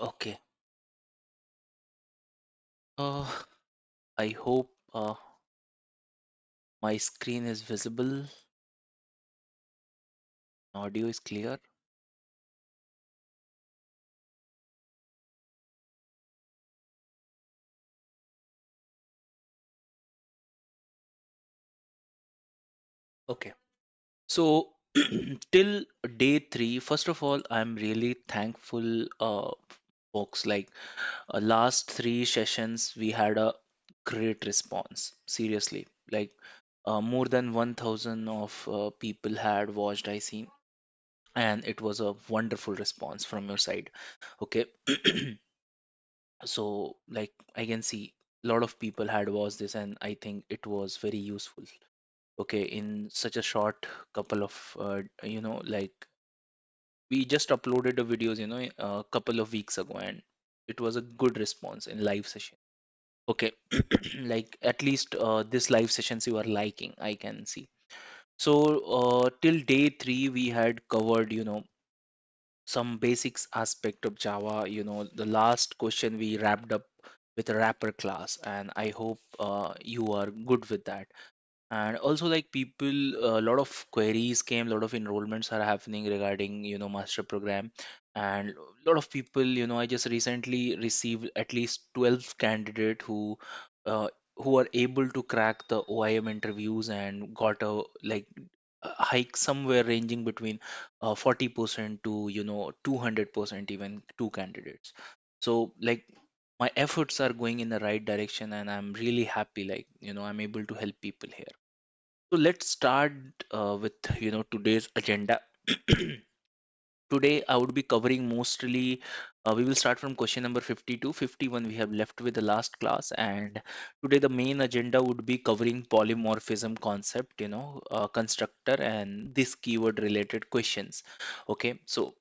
Okay. Uh, I hope my screen is visible. Audio is clear. Okay. So till day three, first of all, I'm really thankful, folks. Like last three sessions, we had a great response. Seriously, like more than 1,000 of people had watched. I seen, and it was a wonderful response from your side. Okay. So like I can see a lot of people had watched this, and I think it was very useful. Okay, in such a short couple of like we just uploaded the videos, a couple of weeks ago, and it was a good response in live session. Okay. Like at least this live sessions you are liking, I can see. So till day three we had covered, some basics aspect of Java. The last question we wrapped up with a wrapper class, and I hope you are good with that. And also, like people, a lot of queries came, a lot of enrollments are happening regarding, master program, and a lot of people, I just recently received at least 12 candidate uh, who are able to crack the OIM interviews and got a hike somewhere ranging between 40% to 200%, even two candidates. So like my efforts are going in the right direction, and I'm really happy, like I'm able to help people here. So let's start with today's agenda. Today I would be covering mostly. We will start from question number 52, 51. We have left with the last class, and today the main agenda would be covering polymorphism concept, constructor, and this keyword related questions. Okay, so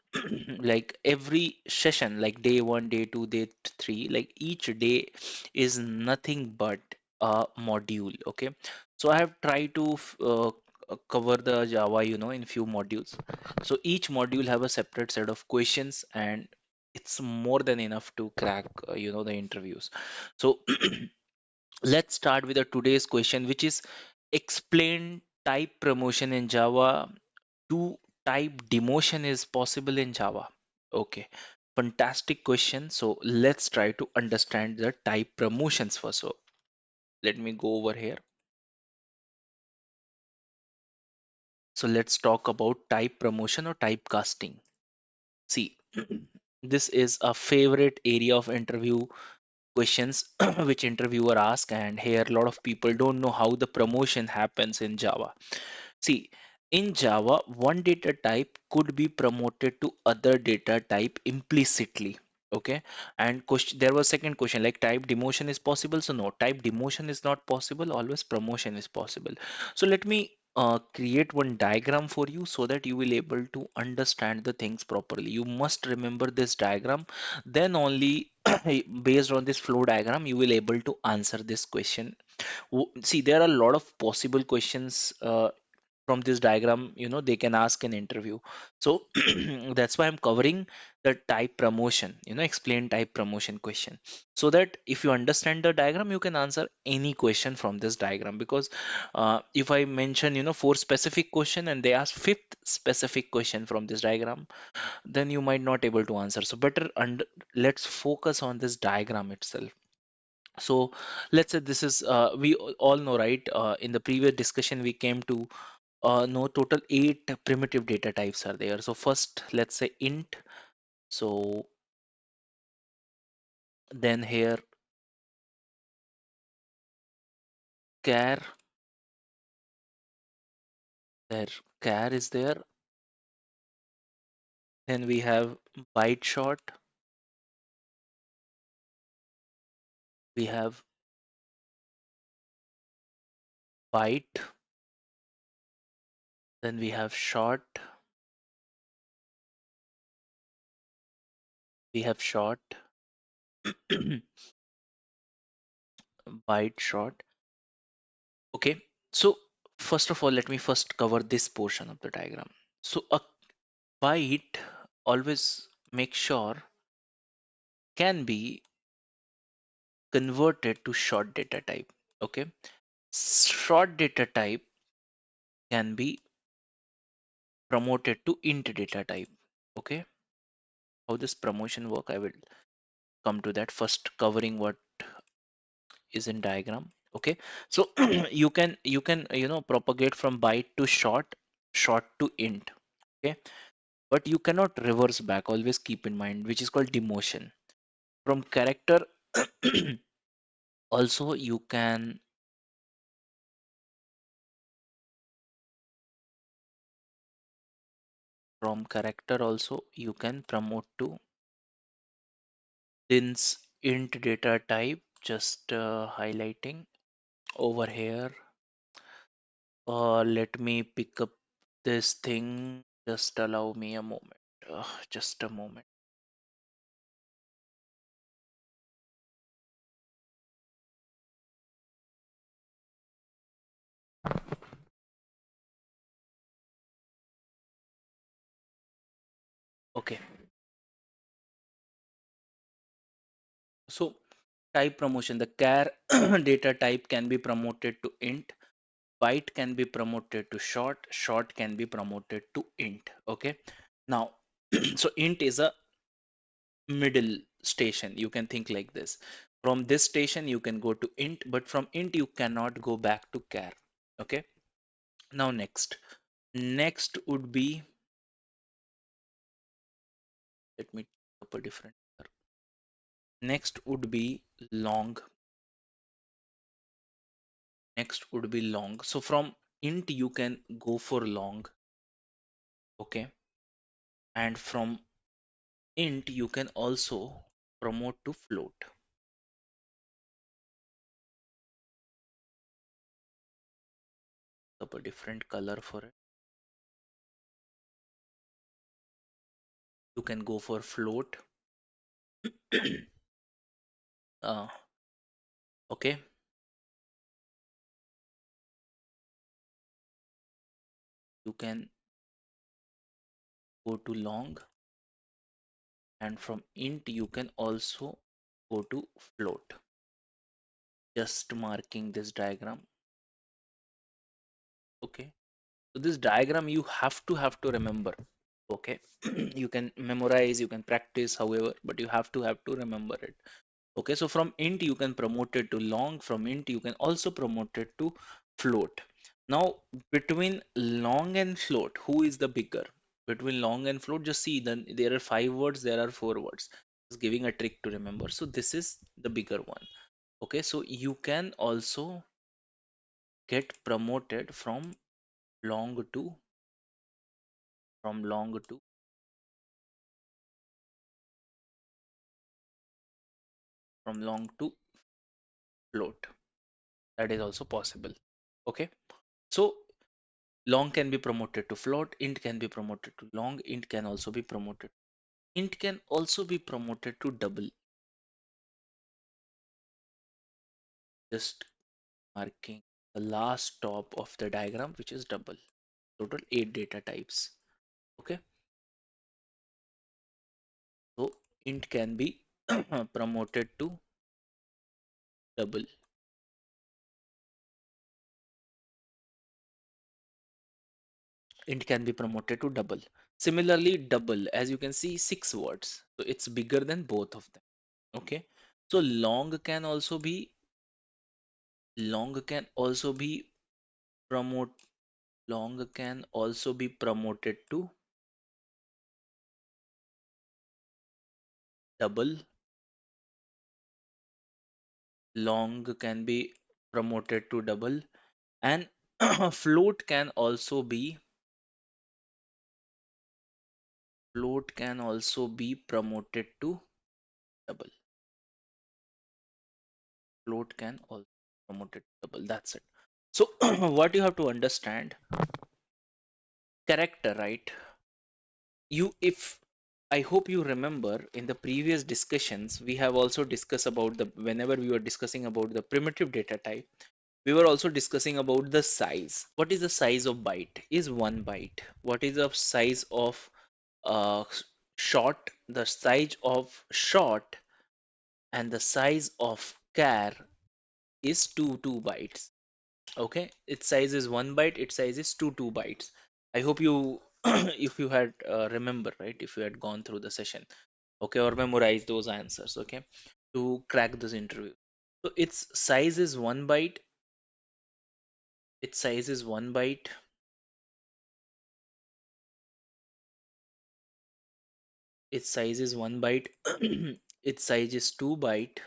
like every session, like day one, day two, day three, like each day is nothing but a module. Okay, so I have tried to cover the Java, in few modules. So each module have a separate set of questions, and it's more than enough to crack the interviews. So let's start with the today's question, which is explain type promotion in Java. Do type demotion is possible in Java? Okay, fantastic question. So let's try to understand the type promotions first. So let me go over here. So let's talk about type promotion or typecasting. See, this is a favorite area of interview questions which interviewer ask, and here a lot of people don't know how the promotion happens in Java. See, in Java, one data type could be promoted to other data type implicitly. Okay, and question, there was second question, like type demotion is possible. So no, type demotion is not possible. Always promotion is possible. So let me create one diagram for you so that you will able to understand the things properly. You must remember this diagram. Then only based on this flow diagram, you will able to answer this question. See, there are a lot of possible questions from this diagram, they can ask an interview. So that's why I'm covering the type promotion, explain type promotion question, so that if you understand the diagram you can answer any question from this diagram. Because if I mention four specific question and they ask fifth specific question from this diagram, then you might not able to answer. So better let's focus on this diagram itself. So let's say this is we all know, right? In the previous discussion we came to no, total eight primitive data types are there. So first, let's say int. So then here char, there char is there. Then we have byte short. We have byte. Then we have short. We have short, byte short. Okay. So first of all, let me first cover this portion of the diagram. So a byte always. make sure can be converted to short data type. Okay, short data type can be promoted to int data type. Okay, how this promotion work, I will come to that, first covering what is in diagram. Okay, so you can propagate from byte to short, short to int. Okay, but you cannot reverse back, always keep in mind, which is called demotion. From character also you can, from character also you can promote to since int data type. Just highlighting over here. Let me pick up this thing. Just allow me a moment. Just a moment. Okay. So type promotion, the char data type can be promoted to int, byte can be promoted to short, short can be promoted to int. Okay. Now, so int is a middle station. You can think like this. From this station, you can go to int, but from int, you cannot go back to char. Okay. Now, next would be, let me up a different. Next would be long. Next would be long. So from int, you can go for long. Okay. And from int, you can also promote to float. Up a different color for it. You can go for float. uh, okay. You can go to long, and from int you can also go to float. Just marking this diagram. Okay, so this diagram you have to remember. Okay, you can memorize, you can practice, however, but you have to remember it. Okay, so from int you can promote it to long, from int you can also promote it to float. Now, between long and float, who is the bigger? Between long and float, just see, then there are 5 words, there are 4 words. Just giving a trick to remember. So this is the bigger one. Okay, so you can also get promoted long to from long to from long to float. That is also possible. Okay, so long can be promoted to float, int can be promoted to long, int can also be promoted. Int can also be promoted to double. Just marking the last stop of the diagram, which is double. Total 8 data types. Okay, so int can be promoted to double. Int can be promoted to double. Similarly, double, as you can see, 6 words. So it's bigger than both of them. Okay, so long can also be promote long can also be promoted to double. Long can be promoted to double, and float can also be promoted to double. Float can also be promoted to double. That's it. So what you have to understand, character, right? You if I hope you remember in the previous discussions we have also discussed about the whenever we were discussing about the primitive data type, we were also discussing about the size. What is the size of byte? Is 1 byte. What is the size of short, the size of short and the size of char is 2 bytes. Okay, its size is 1 byte, its size is 2 bytes. I hope you if you had remember, right, if you had gone through the session, okay, or memorize those answers, okay, to crack this interview. So its size is 1 byte, its size is 1 byte, its size is 1 byte, its size is 2 byte,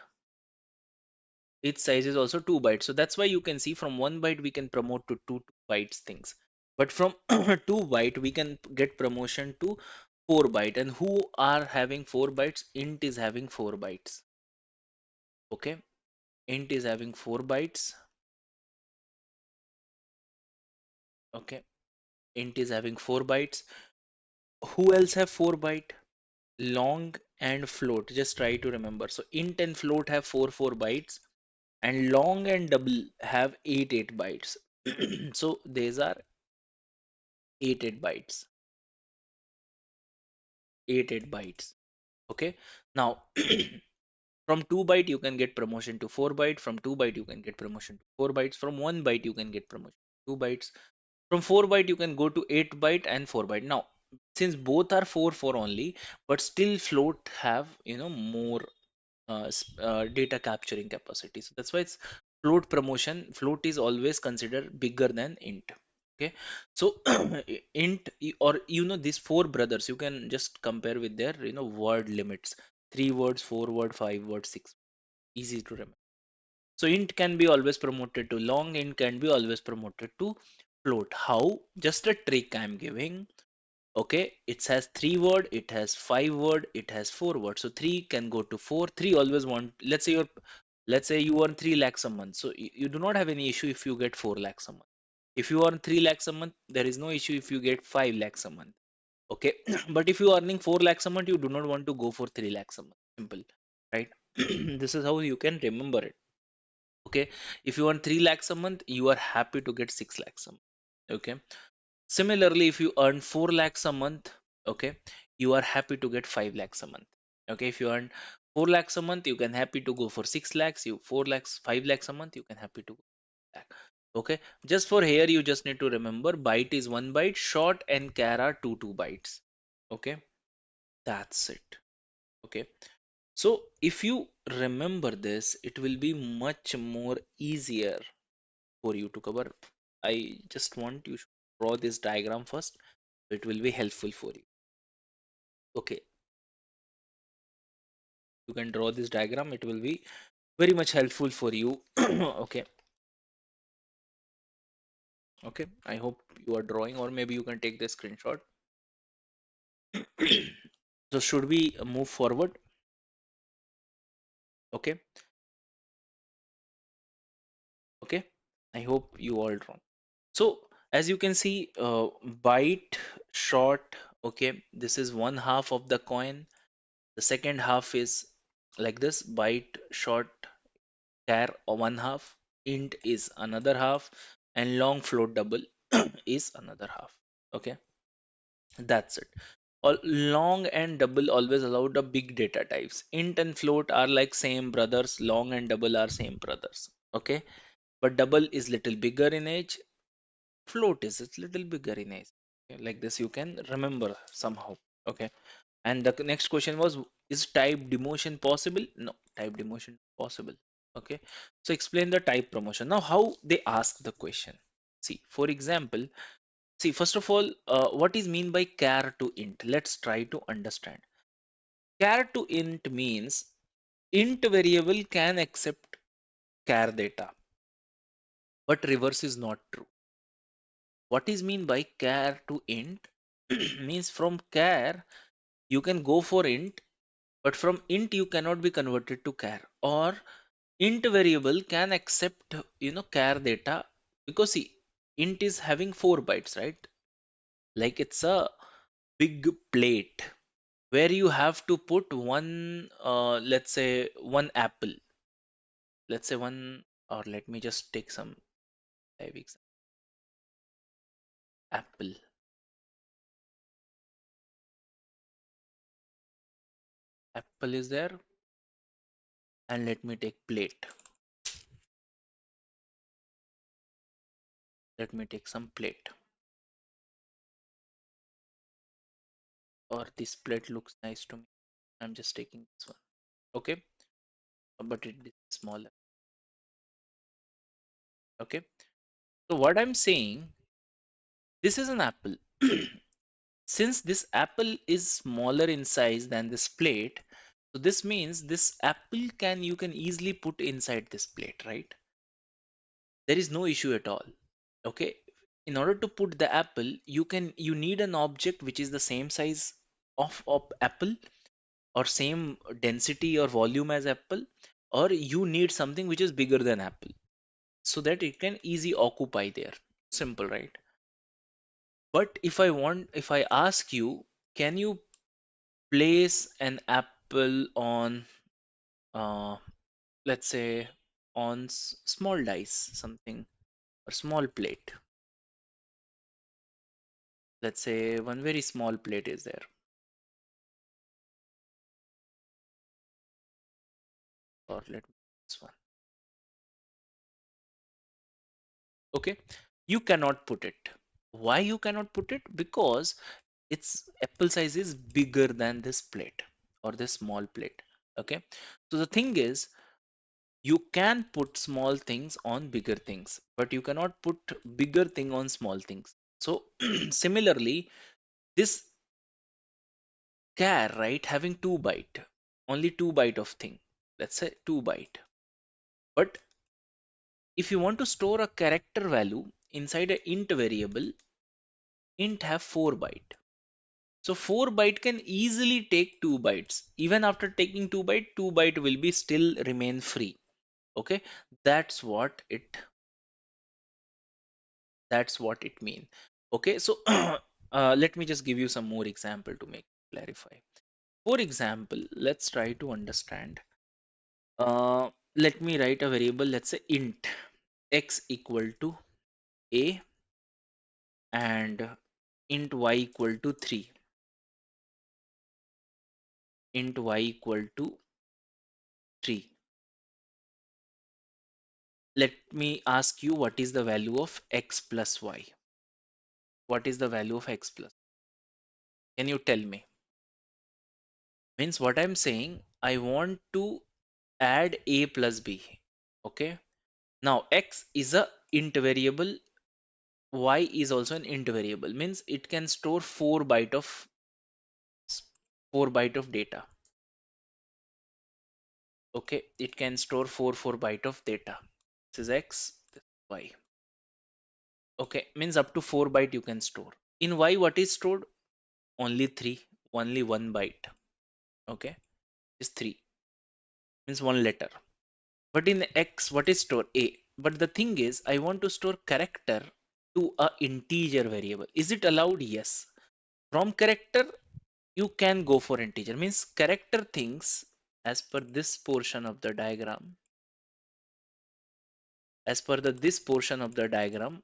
its size is also 2 bytes. So that's why you can see from 1 byte we can promote to 2 bytes things. But from 2 byte we can get promotion to 4 byte. And who are having 4 bytes? Int is having 4 bytes. Okay. Int is having 4 bytes. Okay. Int is having 4 bytes. Who else have 4 byte? Long and float. Just try to remember. So int and float have 4 bytes, and long and double have 8 bytes. So these are 8 bytes. 8 bytes. Okay. Now from 2 byte you can get promotion to 4 byte. From 2 byte you can get promotion to 4 bytes. From 1 byte you can get promotion to 2 bytes. From 4 byte you can go to 8 byte and 4 byte. Now since both are 4 only, but still float have more data capturing capacity. So that's why it's float promotion. Float is always considered bigger than int. Okay, so int or these four brothers you can just compare with their word limits: 3 words, 4 word, 5 word, 6. Easy to remember. So int can be always promoted to long. Int can be always promoted to float. How? Just a trick I'm giving. Okay, it has 3 word, it has 5 word, it has 4 word. So 3 can go to 4. 3 always want, let's say you earn 3 lakhs a month. So you do not have any issue if you get 4 lakhs a month. If you earn 3 lakhs a month, there is no issue if you get 5 lakhs a month. Okay, but if you are earning 4 lakhs a month, you do not want to go for 3 lakhs a month. Simple, right? This is how you can remember it. Okay, if you earn 3 lakhs a month, you are happy to get 6 lakhs a month. Okay, similarly, if you earn 4 lakhs a month, okay, you are happy to get 5 lakhs a month. Okay, if you earn 4 lakhs a month, you can happy to go for 6 lakhs. You 4 lakhs, 5 lakhs a month, you can happy to go lakh. Okay, just for here, you just need to remember byte is 1 byte, short and char are 2 bytes. Okay, that's it. Okay, so if you remember this, it will be much more easier for you to cover. I just want you to draw this diagram first. It will be helpful for you. Okay, you can draw this diagram. It will be very much helpful for you. Okay, okay. I hope you are drawing, or maybe you can take the screenshot. So should we move forward? Okay, okay. I hope you all drawn. So as you can see, byte, short. Okay, this is one half of the coin. The second half is like this: byte, short, char or one half, int is another half, and long float double is another half. Okay, that's it. All long and double always allowed the big data types. Int and float are like same brothers. Long and double are same brothers. Okay, but double is little bigger in age. Float is it's little bigger in age. Okay, like this you can remember somehow. Okay, and the next question was, is type demotion possible? No, type demotion possible. Okay, so explain the type promotion. Now, how they ask the question? See, for example, see, first of all, what is mean by char to int? Let's try to understand. Char to int means int variable can accept char data, but reverse is not true. What is mean by char to int? Means from char you can go for int, but from int you cannot be converted to char, or int variable can accept char data, because see, int is having 4 bytes, right? Like it's a big plate where you have to put one let's say one apple, let's say one, or let me just take some live example. Apple. apple is there, and let me take plate. Let me take some plate, or this plate looks nice to me. I'm just taking this one. Okay, but it is smaller. Okay, so what I'm saying, this is an apple. Since this apple is smaller in size than this plate, so this means this apple can you can easily put inside this plate, right? There is no issue at all. Okay, in order to put the apple, you need an object which is the same size of apple, or same density or volume as apple, or you need something which is bigger than apple so that it can easily occupy there. Simple, right? But if I ask you, can you place an apple on, uh, let's say, on small dice, something, or small plate. Let's say one very small plate is there, or let me this one. Okay, you cannot put it. Why you cannot put it? Because its apple size is bigger than this plate or this small plate. Okay, so the thing is, you can put small things on bigger things, but you cannot put bigger thing on small things. So similarly, this char, right, having 2 byte, only 2 byte of thing, let's say 2 byte. But if you want to store a character value inside a int variable, int have 4 byte. So 4 byte can easily take 2 bytes. Even after taking 2 byte, 2 byte will be still remain free. Okay, that's what it that's what it means. Okay, so let me just give you some more example to make clarify. For example, let's try to understand. Let me write a variable, let's say int x equal to a, and int y equal to 3. Int y equal to 3. Let me ask you, what is the value of x plus y? What is the value of x plus? Can you tell me? Means what I'm saying, I want to add a plus b. Okay. Now x is a int variable, y is also an int variable. Means it can store 4 byte of data. Okay, it can store 4 byte of data. This is x, this is y. Okay, means up to 4 byte you can store. In y, what is stored? Only 3, only 1 byte. Okay, is 3, means one letter. But in x, what is stored? A. But the thing is, I want to store character to a integer variable. Is it allowed? Yes. From character, you can go for integer. Means character things, as per this portion of the diagram, as per this portion of the diagram,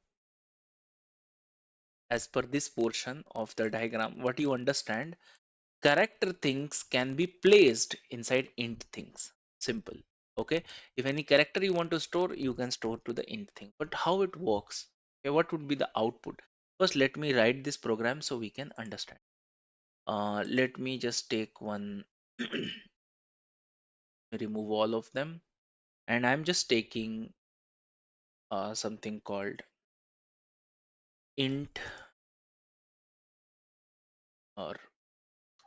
as per this portion of the diagram, what you understand, character things can be placed inside int things. Simple. Okay, if any character you want to store, you can store to the int thing. But how it works? Okay, what would be the output? First, let me write this program so we can understand. Let me just take one, remove all of them, and I'm just taking something called int, or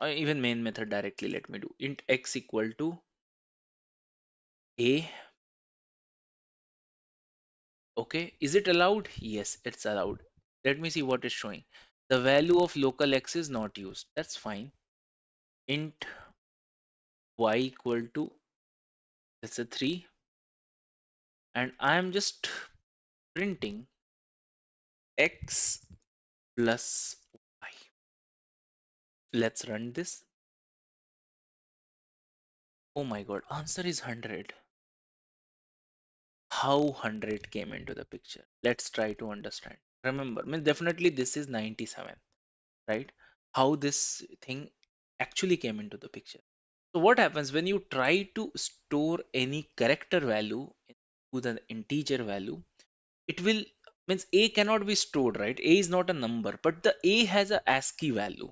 even main method directly. Let me do int x equal to a. Okay, is it allowed? Yes, it's allowed. Let me see what is showing. The value of local x is not used. That's fine. Int y equal to, let's say 3, and I am just printing x plus y. Let's run this. Oh my god, answer is 100. How 100 came into the picture? Let's try to understand. Remember, I mean, definitely this is 97, right? How this thing actually came into the picture? So what happens when you try to store any character value to the integer value? It will, means a cannot be stored, right? A is not a number, but the a has a ASCII value.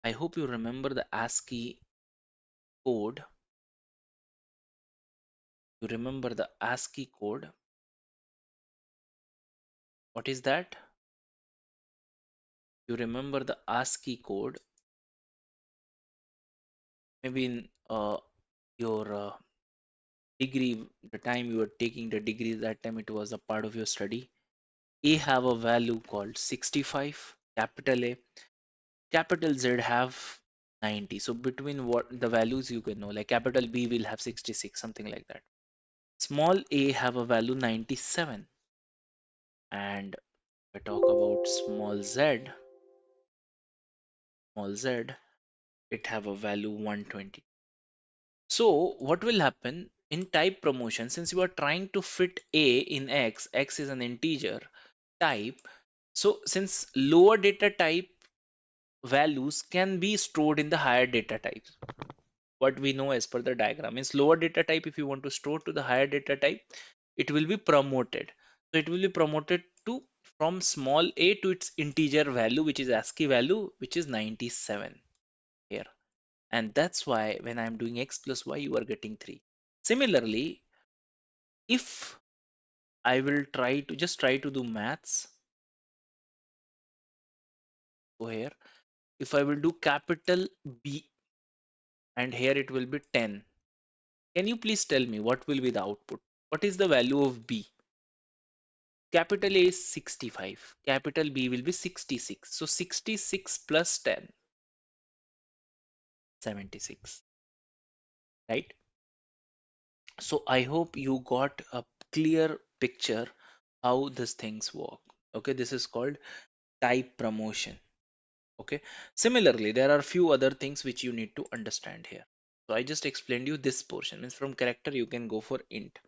I hope you remember the ASCII code. You remember the ASCII code. What is that? You remember the ASCII code? Maybe in your degree, the time you were taking the degree, that time it was a part of your study. A have a value called 65, capital A. Capital Z have 90. So between what the values you can know, like capital B will have 66, something like that. Small a have a value 97. And if I talk about small z, it have a value 120. So what will happen in type promotion, since you are trying to fit a in x is an integer type. So since lower data type values can be stored in the higher data types, what we know as per the diagram is lower data type, if you want to store to the higher data type, it will be promoted. So it will be promoted to from small a to its integer value, which is ASCII value, which is 97 here. And that's why when I'm doing x plus y, you are getting 3. Similarly, if I will try to do maths, so here, if I will do capital B, and here it will be 10. Can you please tell me what will be the output? What is the value of B? Capital A is 65. Capital B will be 66. So 66 plus 10, 76. Right? So I hope you got a clear picture how these things work. Okay, this is called type promotion. Okay. Similarly, there are few other things which you need to understand here. So I just explained you this portion. Means from character you can go for int.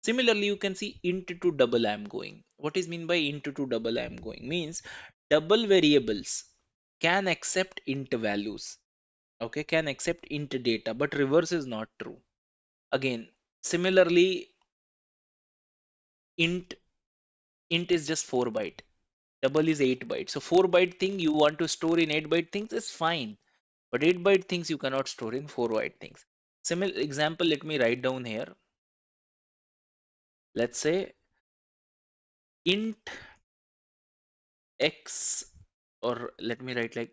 Similarly, you can see int to double I am going. What is mean by int to double I am going? Means double variables can accept int values. Okay, can accept int data, but reverse is not true. Again, similarly, int int is just 4 byte. Double is 8 byte. So 4 byte thing you want to store in 8 byte things is fine. But 8 byte things you cannot store in 4 byte things. Similar example, let me write down here. Let's say int x, or let me write like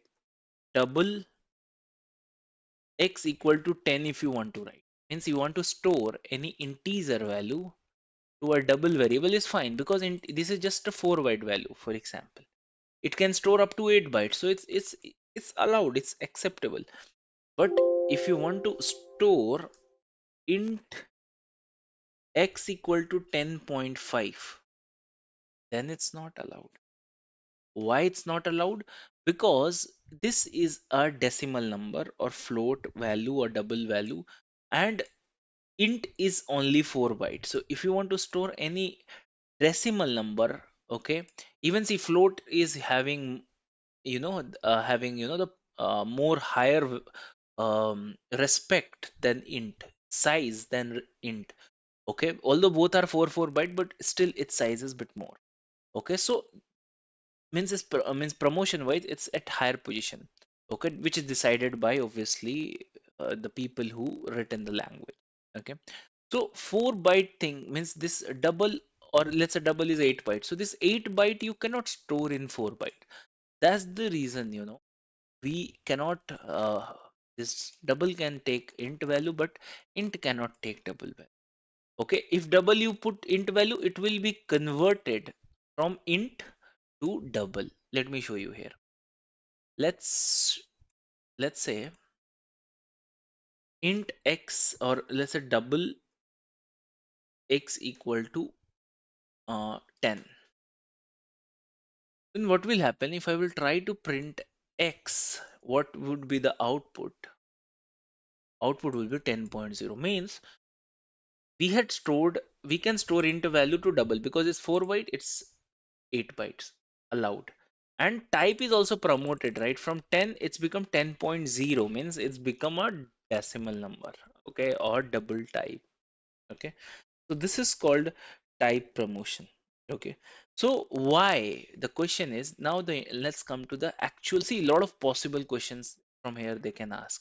double x equal to 10 if you want to write. Means you want to store any integer value to a double variable is fine, because this is just a 4 byte value, for example. It can store up to 8 bytes. So it's allowed, it's acceptable. But if you want to store int x equal to 10.5, then it's not allowed. Why it's not allowed? Because this is a decimal number or float value or double value, and int is only 4 bytes. So if you want to store any decimal number, okay, even see float is having, the more higher respect than int, size than int. Okay, although both are 4 byte, but still its size is bit more. Okay, so means promotion wise it's at higher position. Okay, which is decided by obviously the people who written the language. Okay, so 4 byte thing means this double, or let's say double is 8 byte, so this 8 byte you cannot store in 4 byte. That's the reason, we cannot this double can take int value, but int cannot take double value. Okay, if double you put int value, it will be converted from int to double. Let me show you here. Let's let's say int x, or let's say double x equal to 10. Then what will happen if I will try to print x? What would be the output? Output will be 10.0. Means we can store int value to double, because it's 4 byte, it's 8 bytes allowed. And type is also promoted, right? From 10 it's become 10.0, means it's become a decimal number, okay, or double type. Okay, so this is called type promotion. Okay, so why, the question is now, the let's come to the actual, see a lot of possible questions from here they can ask.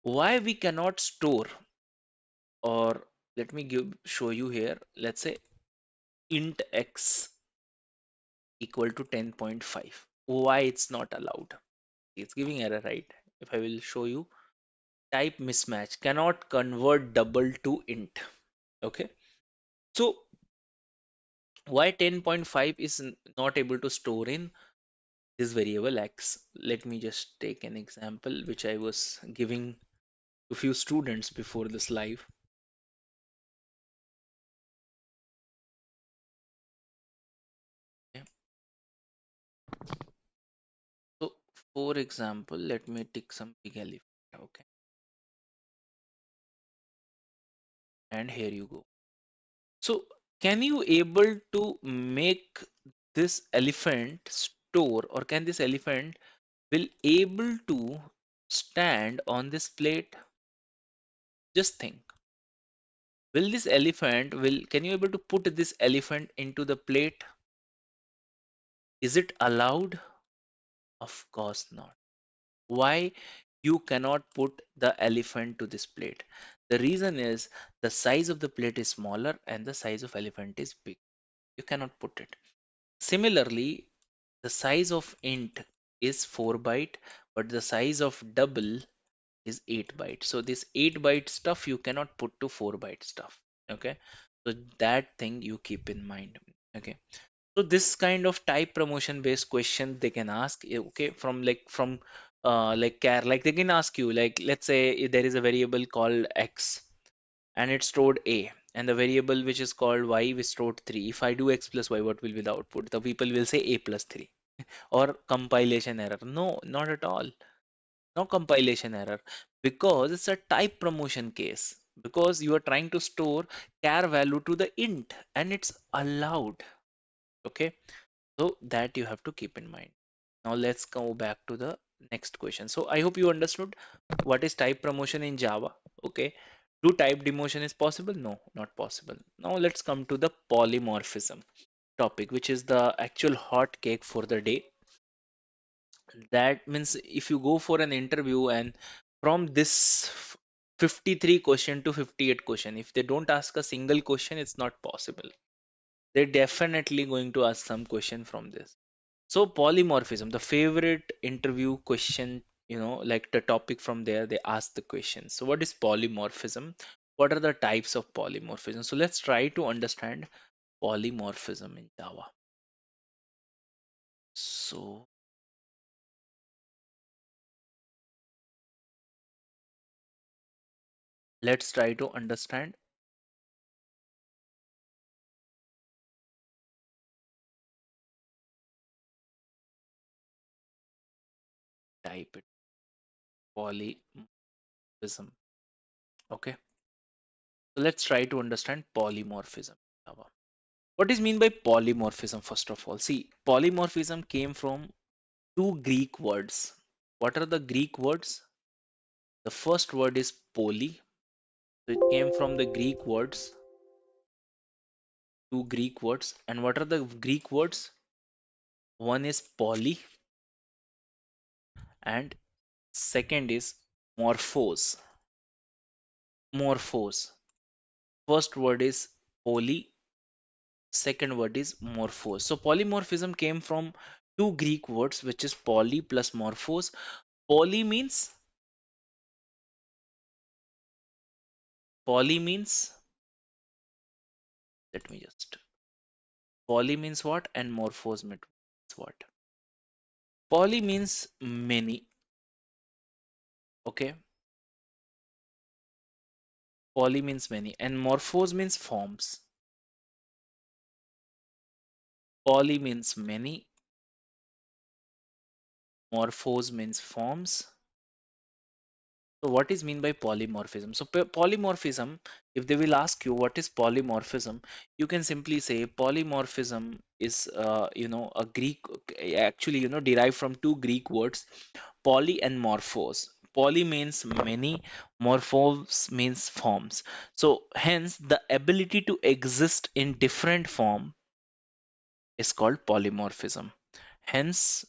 Why we cannot store, or let me show you here, let's say int x equal to 10.5. Why it's not allowed? It's giving error, right? If I will show you, type mismatch, cannot convert double to int. Okay, so why 10.5 is not able to store in this variable x? Let me just take an example which I was giving to few students before this live. Okay. So for example, let me take some big elephant. Okay, and here you go. So can you able to make this elephant store, or can this elephant will able to stand on this plate? Just think. Will this elephant will can you able to put this elephant into the plate? Is it allowed? Of course not. Why you cannot put the elephant to this plate? The reason is the size of the plate is smaller and the size of elephant is big. You cannot put it. Similarly, the size of int is 4 byte, but the size of double is 8 byte. So this 8 byte stuff you cannot put to 4 byte stuff. Okay, so that thing you keep in mind. Okay, so this kind of type promotion based question they can ask. Okay, from like care, like they can ask you, like let's say if there is a variable called x and it stored a, and the variable which is called y we stored 3. If I do x plus y, what will be the output? The people will say a plus 3. Or compilation error. No, not at all. No compilation error, because it's a type promotion case, because you are trying to store char value to the int and it's allowed. Okay, so that you have to keep in mind. Now let's go back to the next question. So I hope you understood what is type promotion in Java. Okay, do type demotion is possible? No, not possible. Now let's come to the polymorphism topic, which is the actual hot cake for the day. That means if you go for an interview and from this 53 question to 58 question, if they don't ask a single question, it's not possible. They're definitely going to ask some question from this. So polymorphism, the favorite interview question, like the topic from there, they ask the question. So what is polymorphism? What are the types of polymorphism? So let's try to understand polymorphism in Java. So let's try to understand. Type it, polymorphism. Okay, so let's try to understand polymorphism in Java. What is mean by polymorphism? First of all, see, polymorphism came from two Greek words. What are the Greek words? The first word is poly. So it came from the Greek words, two Greek words. And what are the Greek words? One is poly and second is morphos. Morphos. First word is poly, second word is morphos. So polymorphism came from two Greek words, which is poly plus morphos. Poly means poly means let me just poly means what, and morphos means what? Poly means many. Okay, poly means many, and morphos means forms. Poly means many, morphos means forms. So what is mean by polymorphism? So polymorphism, if they will ask you what is polymorphism, you can simply say polymorphism is a Greek, actually derived from two Greek words, poly and morphos. Poly means many, morphos means forms. So hence the ability to exist in different form is called polymorphism. Hence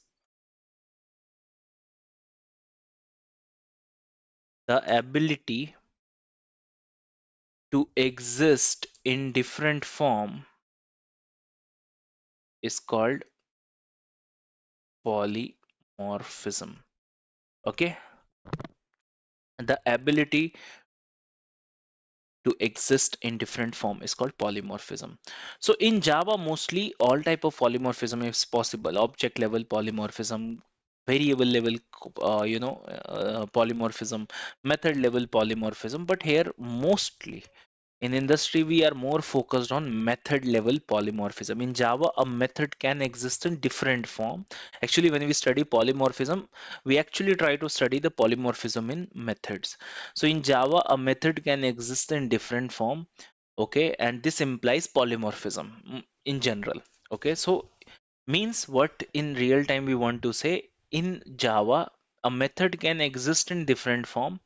the ability to exist in different form is called polymorphism. Okay, the ability to exist in different form is called polymorphism. So in Java, mostly all type of polymorphism is possible. Object level polymorphism, variable level polymorphism, method level polymorphism. But here mostly in industry, we are more focused on method level polymorphism. In Java, a method can exist in different form. Actually, when we study polymorphism, we actually try to study the polymorphism in methods. So in Java, a method can exist in different form. Okay, and this implies polymorphism in general. Okay, so means what in real time we want to say in Java, a method can exist in different form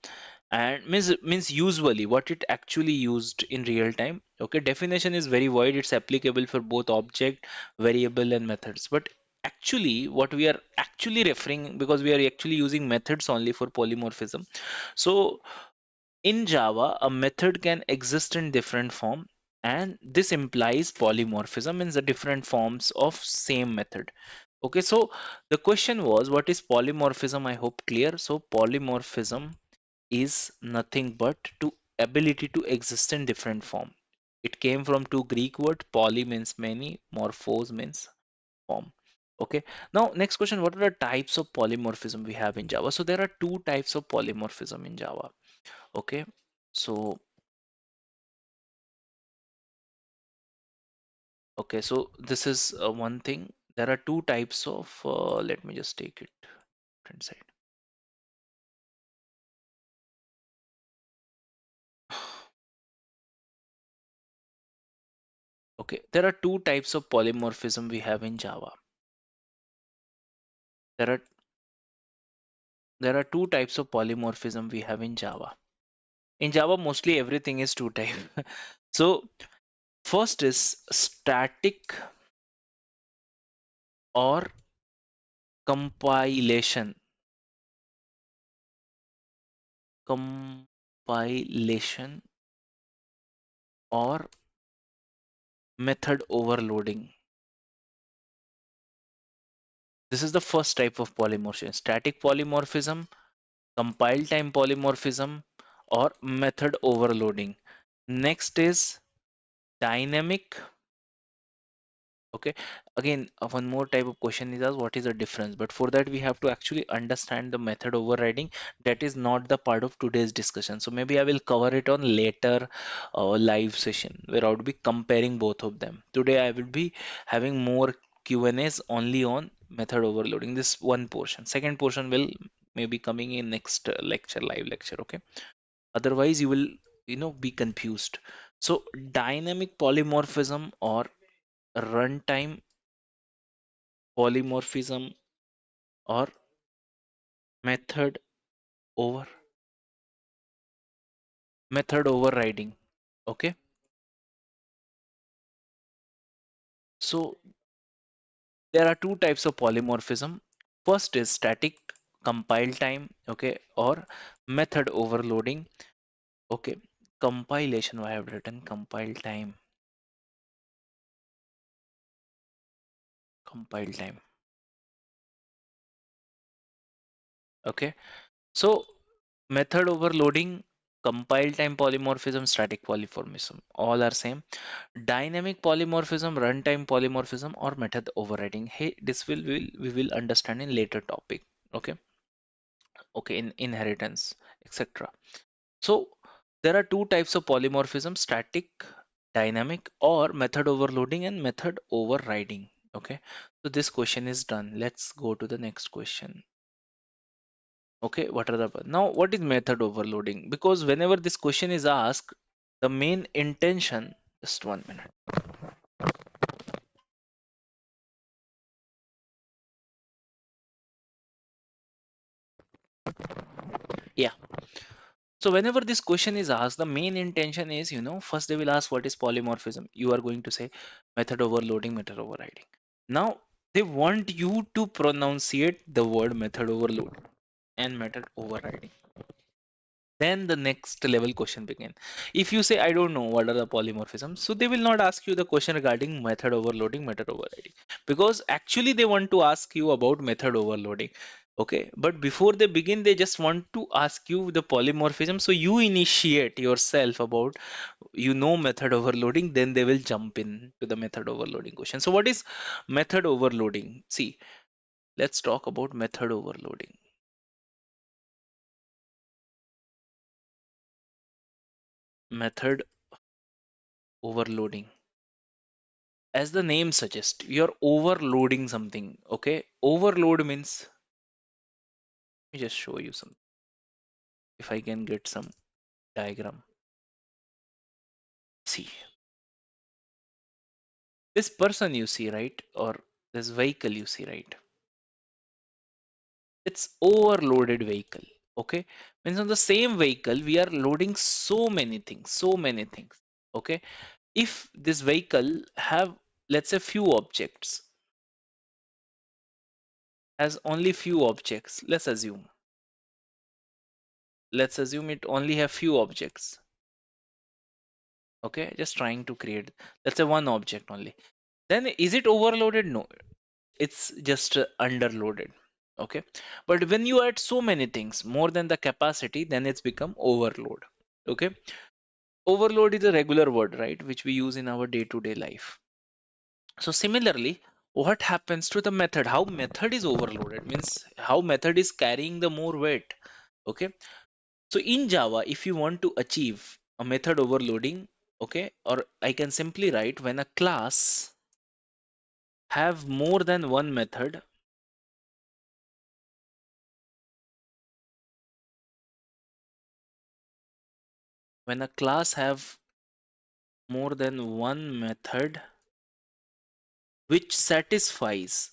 and means usually what it actually used in real time. Okay, definition is very wide, it's applicable for both object, variable and methods, but actually what we are actually referring, because we are actually using methods only for polymorphism. So in Java, a method can exist in different form, and this implies polymorphism in the different forms of same method. Okay, so the question was, what is polymorphism? I hope clear. So polymorphism is nothing but to ability to exist in different form. It came from two Greek word. Poly means many, morphos means form. Okay, now next question, what are the types of polymorphism we have in Java? So there are two types of polymorphism in Java. Okay, so so this is one thing. There are two types of let me just take it different side. Okay, there are two types of polymorphism we have in Java. There are two types of polymorphism we have in Java. In Java, mostly everything is two type. So first is static or compilation. Compilation or method overloading. This is the first type of polymorphism. Static polymorphism, compile time polymorphism, or method overloading. Next is dynamic. Okay, again, one more type of question is asked, what is the difference? But for that, we have to actually understand the method overriding. That is not the part of today's discussion. So maybe I will cover it on later live session where I would be comparing both of them. Today, I will be having more Q&As only on method overloading. This one portion. Second portion will maybe coming in next lecture, live lecture. Okay. Otherwise, you will be confused. So dynamic polymorphism or runtime polymorphism or method over method overriding. Okay, so there are two types of polymorphism. First is static compile time, okay, or method overloading. Okay, compilation, I have written compile time. Okay, so method overloading, compile time polymorphism, static polymorphism, all are same. Dynamic polymorphism, runtime polymorphism, or method overriding. Hey, this we will understand in later topic. Okay, okay, in inheritance, etc. So there are two types of polymorphism: static, dynamic, or method overloading and method overriding. Okay, so this question is done. Let's go to the next question. Okay, what are the now what is method overloading? Because whenever this question is asked, the main intention, just 1 minute. So whenever this question is asked, the main intention is, first they will ask what is polymorphism. You are going to say method overloading, method overriding. Now they want you to pronunciate the word method overload and method overriding. Then the next level question begin. If you say I don't know what are the polymorphisms, so they will not ask you the question regarding method overloading, method overriding, because actually they want to ask you about method overloading. Okay, but before they begin, they just want to ask you the polymorphism, so you initiate yourself about, method overloading, then they will jump in to the method overloading question. So what is method overloading? See, let's talk about method overloading. Method overloading, as the name suggests, you're overloading something. Okay, overload means, let me just show you some, if I can get some diagram. See, this person you see, right, or this vehicle you see, right, it's overloaded vehicle. Okay, means on the same vehicle we are loading so many things. Okay, if this vehicle have, let's say, few objects, has only few objects, let's assume it only have few objects. Okay, just trying to create, let's say, one object only, then is it overloaded? No, it's just underloaded. Okay, but when you add so many things more than the capacity, then it's become overload. Okay, overload is a regular word, right, which we use in our day-to-day life. So similarly, what happens to the method, how method is overloaded, means how method is carrying the more weight. Okay, so in Java, if you want to achieve a method overloading, okay, or I can simply write, when a class have more than one method, when a class have more than one method which satisfies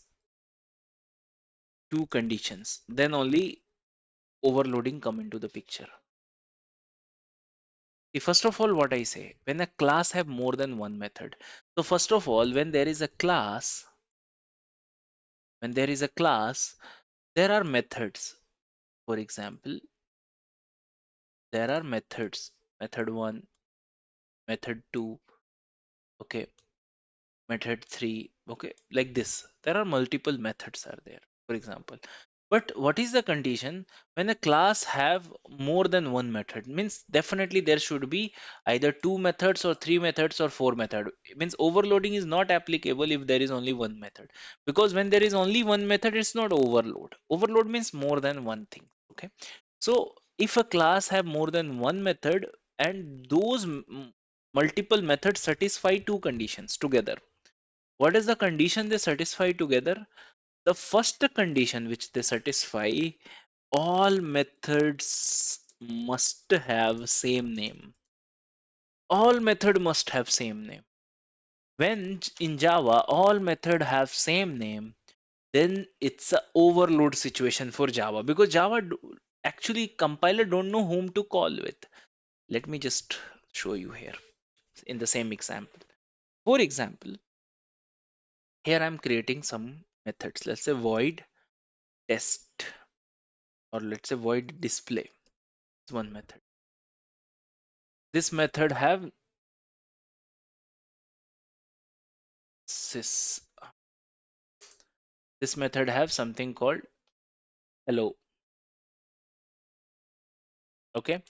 two conditions, then only overloading come into the picture. See, first of all, what I say, when a class have more than one method. So first of all, when there is a class, there are methods. For example, there are methods, method 1, method 2, okay, method 3, okay, like this. There are multiple methods are there, for example. But what is the condition? When a class have more than one method, means definitely there should be either two methods or three methods or four method. It means overloading is not applicable if there is only one method, because when there is only one method, it's not overload. Overload means more than one thing. Okay, so if a class have more than one method and those multiple methods satisfy two conditions together, what is the condition they satisfy together? The first condition which they satisfy, all methods must have same name. All method must have same name. When in Java all method have same name, then it's a overload situation for Java, because actually compiler don't know whom to call with. Let me just show you here in the same example. For example, here I'm creating some methods. Let's say void test, or let's say void display. It's one method. This method have sys. This method have something called hello. Okay.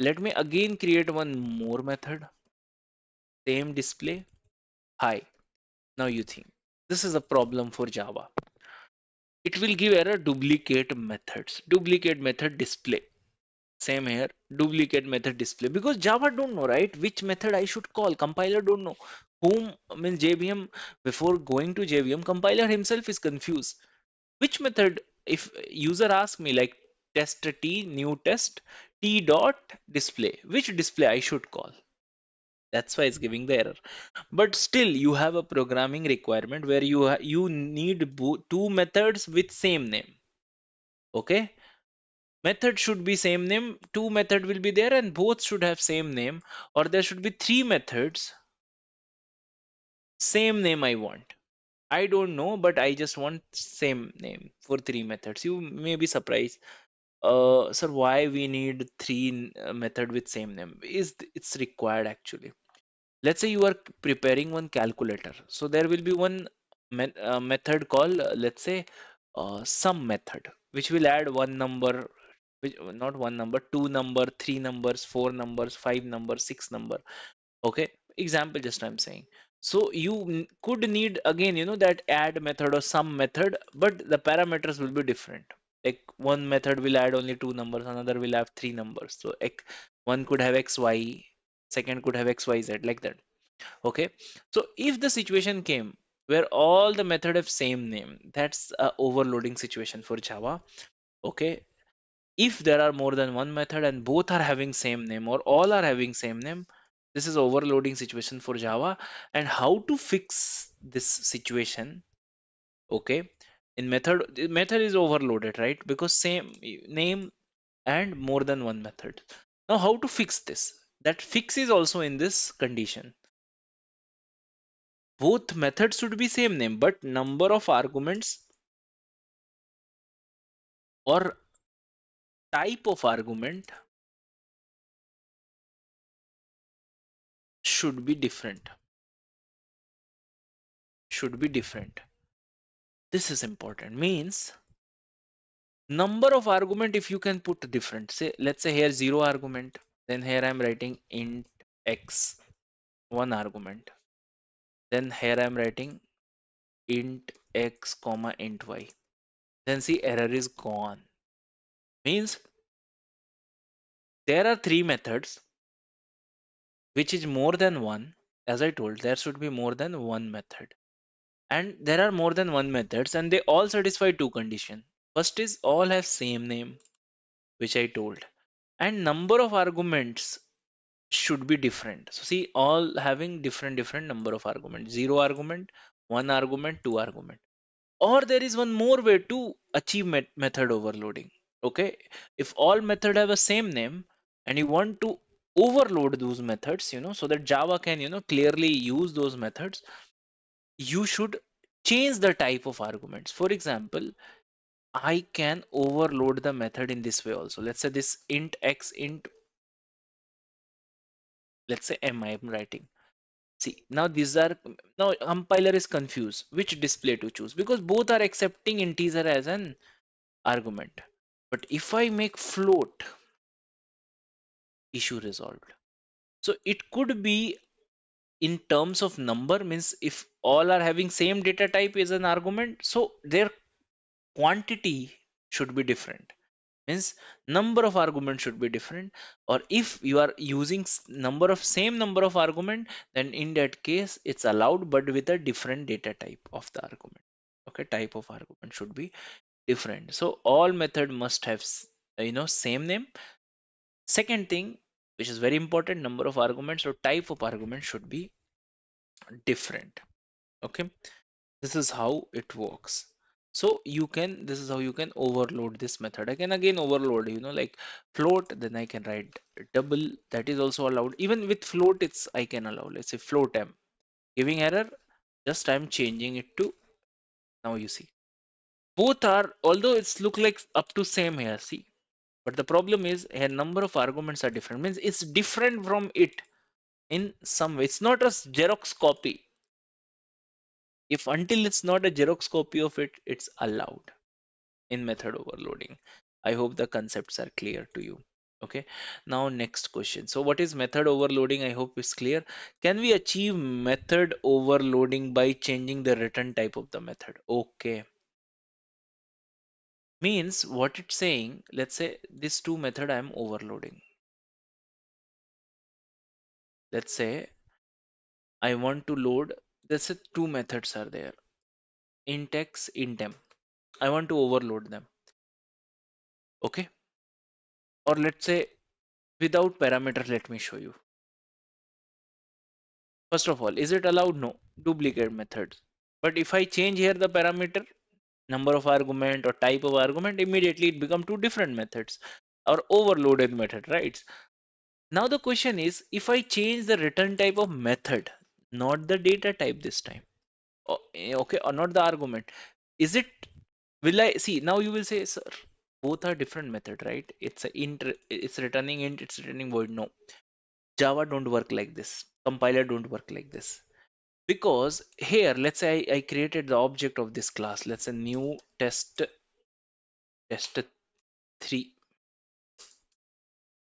Let me again create one more method. Same display. Hi. Now you think this is a problem for Java. It will give error duplicate methods. Duplicate method display. Same here, duplicate method display, because Java don't know, right, which method I should call. Compiler don't know whom, means JVM. Before going to JVM, compiler himself is confused. Which method? If user asks me like test t new test t dot display, which display I should call? That's why it's giving the error. But still, you have a programming requirement where you need two methods with same name. Okay, Method should be same name, two method will be there and both should have same name, or there should be three methods, same name I want. I don't know, but I just want same name for three methods. You may be surprised. Sir, why we need three method with same name? It's required actually. Let's say you are preparing one calculator, so there will be one method called let's say sum method, which will add one number, which not one number, two number, three numbers, four numbers, five numbers, six number. Okay, example just I'm saying. So you could need again, that add method or sum method, but the parameters will be different. Like one method will add only two numbers, another will have three numbers. So one could have x y, second could have x y z, like that. Okay, so if the situation came where all the method have same name, that's a overloading situation for Java. Okay, if there are more than one method and both are having same name or all are having same name, this is overloading situation for Java. And how to fix this situation? Okay, in method, the method is overloaded, right? Because same name and more than one method. Now how to fix this? That fix is also in this condition. Both methods should be same name, but number of arguments or type of argument should be different. Should be different. This is important. Means number of argument, if you can put different. Say, let's say here zero argument. Then here I'm writing int x, one argument. Then here I'm writing int x comma int y. Then see error is gone. Means there are three methods which is more than one. As I told, there should be more than one method. And there are more than one methods and they all satisfy two condition. First is all have same name, which I told. And number of arguments should be different. So see, all having different number of arguments. Zero argument, one argument, two argument. Or there is one more way to achieve method overloading. Okay, if all method have a same name and you want to overload those methods, so that Java can, clearly use those methods, you should change the type of arguments. For example, I can overload the method in this way also. Let's say this int x int, let's say m I am writing. See, now these are, now compiler is confused which display to choose because both are accepting integer as an argument. But if I make float, issue resolved. So it could be in terms of number, means if all are having same data type as an argument, so their quantity should be different. Means number of arguments should be different. Or if you are using number of same number of argument, then in that case it's allowed, but with a different data type of the argument. Okay, type of argument should be different. So all method must have same name. Second thing, which is very important, number of arguments or type of argument should be different. Okay, this is how it works. So this is how you can overload this method. I can again overload, like float, then I can write double, that is also allowed. Even with float, it's I can allow, let's say float m, giving error, just I'm changing it to, now you see both are, although it's look like up to same here, see, but the problem is here number of arguments are different, means it's different from it in some way. It's not a Xerox copy. If until it's not a Xerox copy of it, it's allowed in method overloading. I hope the concepts are clear to you. Okay, now next question. So what is method overloading? I hope it's clear. Can we achieve method overloading by changing the return type of the method? Okay, means what it's saying, let's say this two method I am overloading. Let's say I want to load, let's say two methods are there, int x, int m. I want to overload them. Okay, or let's say without parameter, let me show you. First of all, is it allowed? No, duplicate methods. But if I change here the parameter, number of argument or type of argument, immediately it become two different methods or overloaded method, right? Now the question is, if I change the return type of method, not the data type this time, okay, or not the argument, is it, will I see, now you will say, sir, both are different method, right? It's a int, it's returning int, it's returning void. No, Java don't work like this. Compiler don't work like this. Because here, let's say I created the object of this class. Let's say new test 3.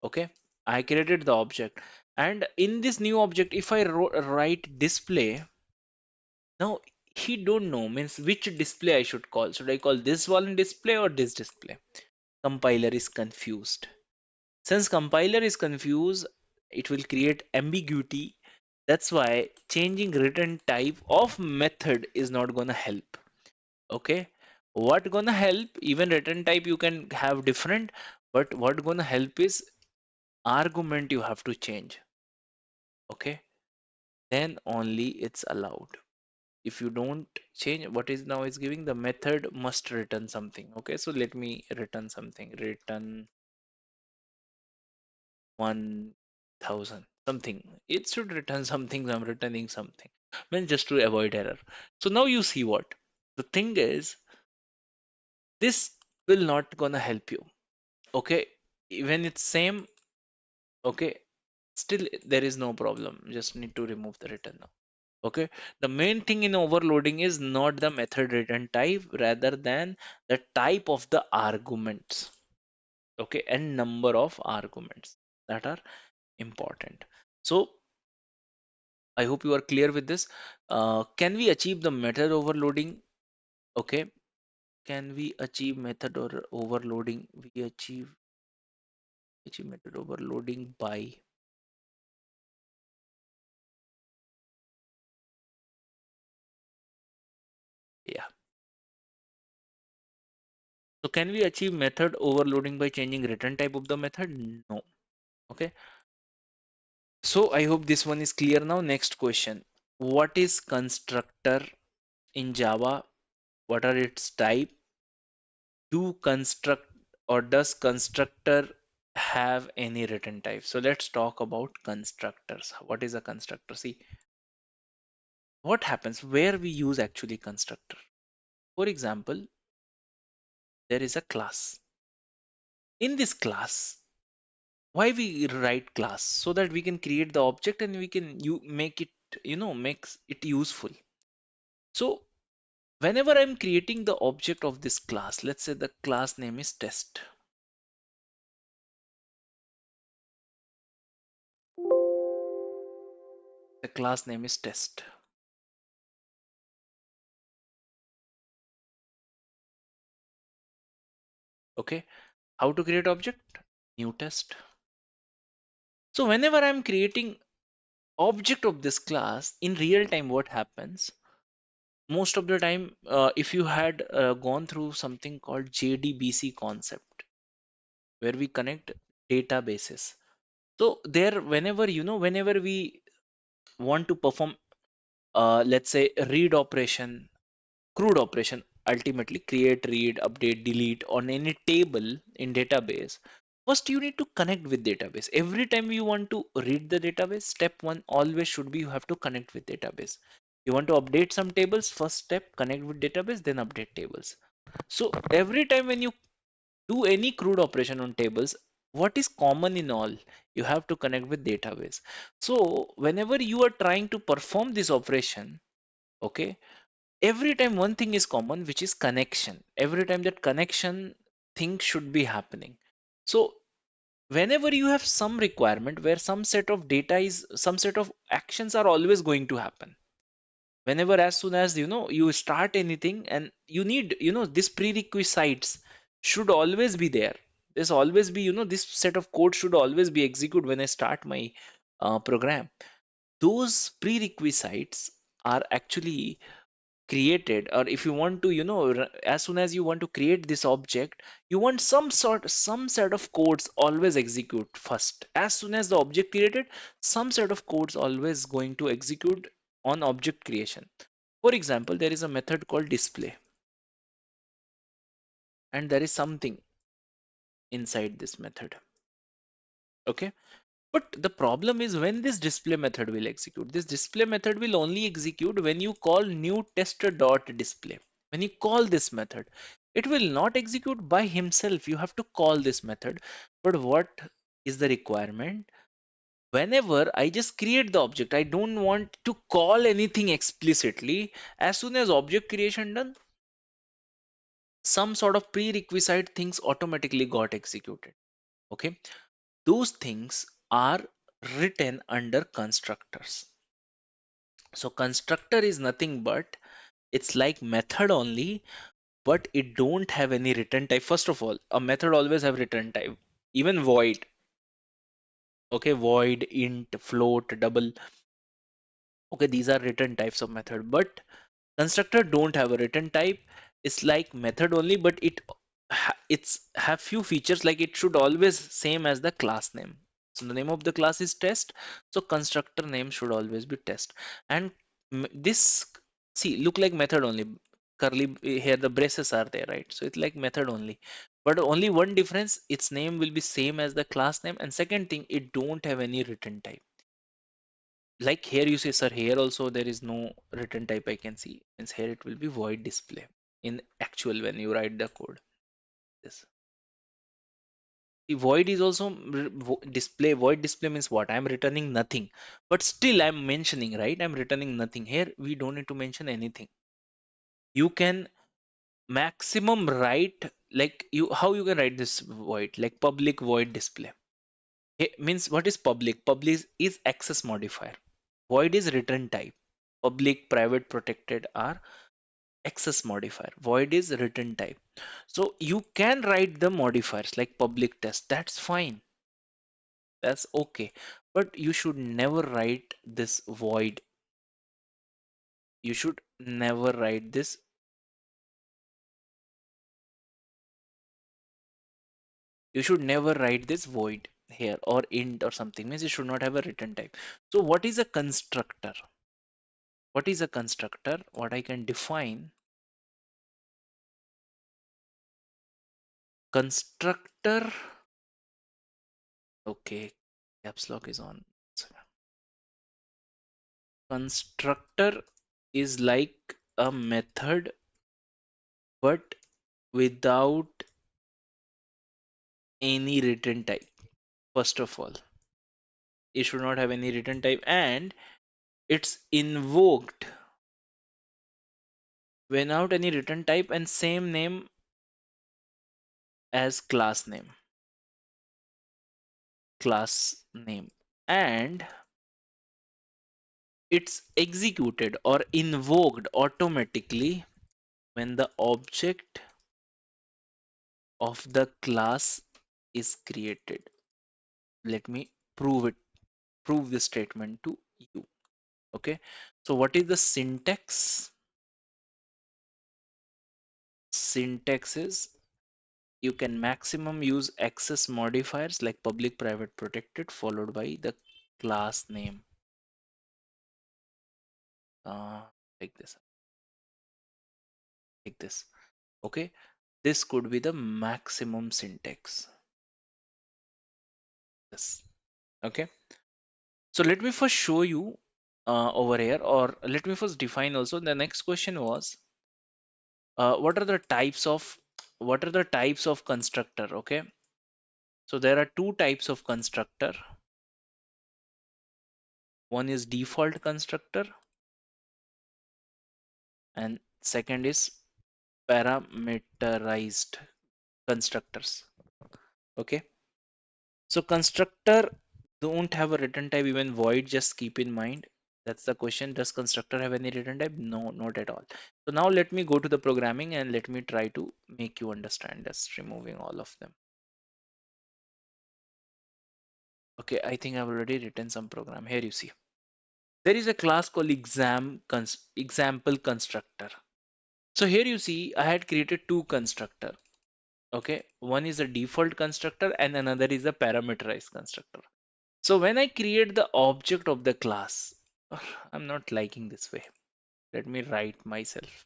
Okay, I created the object, and in this new object, if I write display, now he don't know means which display I should call. Should I call this one display or this display? Compiler is confused. Since compiler is confused, it will create ambiguity. That's why changing return type of method is not gonna help. Okay, what gonna help? Even return type you can have different, but what gonna help is argument you have to change. Okay, then only it's allowed. If you don't change what is now is giving, the method must return something. Okay, so let me return something. Return 1000 something. It should return something. I'm returning something, then just to avoid error. So now you see what the thing is, this will not gonna help you. Okay, even it's same. Okay, still there is no problem, just need to remove the return now. Okay, the main thing in overloading is not the method return type, rather than the type of the arguments. Okay, and number of arguments that are important. So I hope you are clear with this. Can we achieve the method overloading? Okay, can we achieve method or overloading? We achieve method overloading by, yeah. So can we achieve method overloading by changing return type of the method? No. Okay. So I hope this one is clear now. Next question. What is constructor in Java? What are its type? Do construct or does constructor have any return type? So let's talk about constructors. What is a constructor? See, what happens where we use actually constructor. For example, there is a class. In this class, why we write class? So that we can create the object and we can make it, makes it useful. So whenever I'm creating the object of this class, let's say the class name is test. The class name is test. Okay, how to create object? New test. So whenever I'm creating object of this class in real time, what happens? Most of the time, if you had gone through something called JDBC concept, where we connect databases. So there, whenever we want to perform, let's say, a read operation, CRUD operation, ultimately create, read, update, delete on any table in database, first you need to connect with database. Every time you want to read the database, step one always should be you have to connect with database. You want to update some tables, first step connect with database, then update tables. So every time when you do any CRUD operation on tables, what is common in all? You have to connect with database. So whenever you are trying to perform this operation, okay, every time one thing is common, which is connection. Every time that connection thing should be happening. So whenever you have some requirement where some set of data is, some set of actions are always going to happen. Whenever, as soon as you start anything and you need, this prerequisites should always be there. There's always be, this set of code should always be executed when I start my program. Those prerequisites are actually created, or if you want to, as soon as you want to create this object, you want some set of codes always execute first. As soon as the object created, some set of codes always going to execute on object creation. For example, there is a method called display. and there is something inside this method. Okay, but the problem is when this display method will execute. This display method will only execute when you call new tester dot display. When you call this method, it will not execute by himself. You have to call this method. But what is the requirement? Whenever I just create the object, I don't want to call anything explicitly. As soon as object creation done, some sort of prerequisite things automatically got executed. Okay, those things are written under constructors. So constructor is nothing but it's like method only, but it don't have any return type. First of all, a method always have return type, even void. Okay, void, int, float, double. Okay, these are return types of method, but constructor don't have a return type. It's like method only, but it's have few features, like it should always same as the class name. So the name of the class is test, so constructor name should always be test. And this, see, look like method only. Curly here the braces are there, right? So it's like method only, but only one difference, its name will be same as the class name. And second thing, it don't have any return type. Like here you say, sir, here also there is no return type I can see. Means here it will be void display in actual when you write the code. This, the void is also display. Void display means what? I'm returning nothing, but still I'm mentioning, right? I'm returning nothing. Here we don't need to mention anything. You can maximum write, like you, how you can write this void, like public void display. Means what is public? Public is access modifier. Void is return type. Public, private, protected are access modifier. Void is return type. So you can write the modifiers like public test. That's fine. That's okay. But you should never write this void. You should never write this. You should never write this void here or int or something. Means it should not have a return type. So what is a constructor? What is a constructor? What I can define, constructor. Okay, caps lock is on. Constructor is like a method, but without any return type. First of all, it should not have any return type, and it's invoked without any return type and same name as class name. Class name. And it's executed or invoked automatically when the object of the class is created. Let me prove this statement to you. Okay, so what is the syntax? Syntax is you can maximum use access modifiers like public, private, protected, followed by the class name. uh, like this, like this. Okay, this could be the maximum syntax. Yes. Okay, so let me first show you over here, or let me first define also. The next question was what are the types of, constructor? Okay, so there are two types of constructor. One is default constructor and second is parameterized constructors. Okay, so constructor don't have a return type, even void, just keep in mind. That's the question. Does constructor have any return type? No, not at all. So now let me go to the programming and let me try to make you understand, just removing all of them. Okay, I think I've already written some program. Here you see there is a class called example constructor. So here you see I had created two constructor. Okay, one is a default constructor and another is a parameterized constructor. So when I create the object of the class, I'm not liking this way. Let me write myself.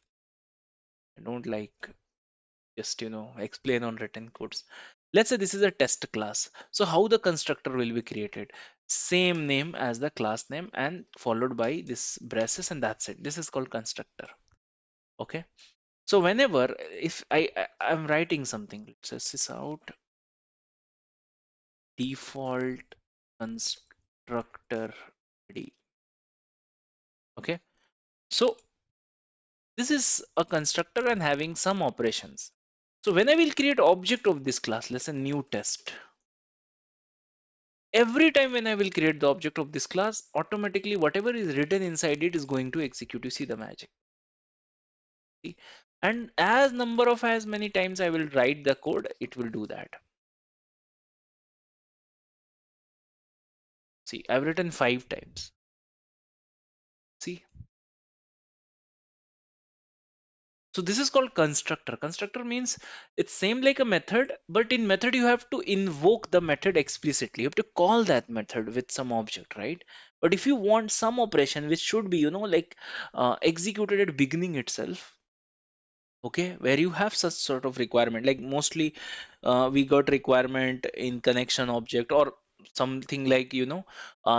I don't like just explain on written codes. Let's say this is a test class. So how the constructor will be created? Same name as the class name and followed by this braces, and that's it. This is called constructor. Okay. So whenever if I'm writing something, let's say this out default constructor ID. Okay. So this is a constructor and having some operations. So when I will create object of this class, let's say new test. Every time when I will create the object of this class, automatically whatever is written inside it is going to execute. You see the magic. See? And as number of as many times I will write the code, it will do that. See, I've written 5 times. See, so this is called constructor. Constructor means it's same like a method, but in method you have to invoke the method explicitly. You have to call that method with some object, right? But if you want some operation which should be, like executed at beginning itself, okay, where you have such sort of requirement, like mostly we got requirement in connection object or something like,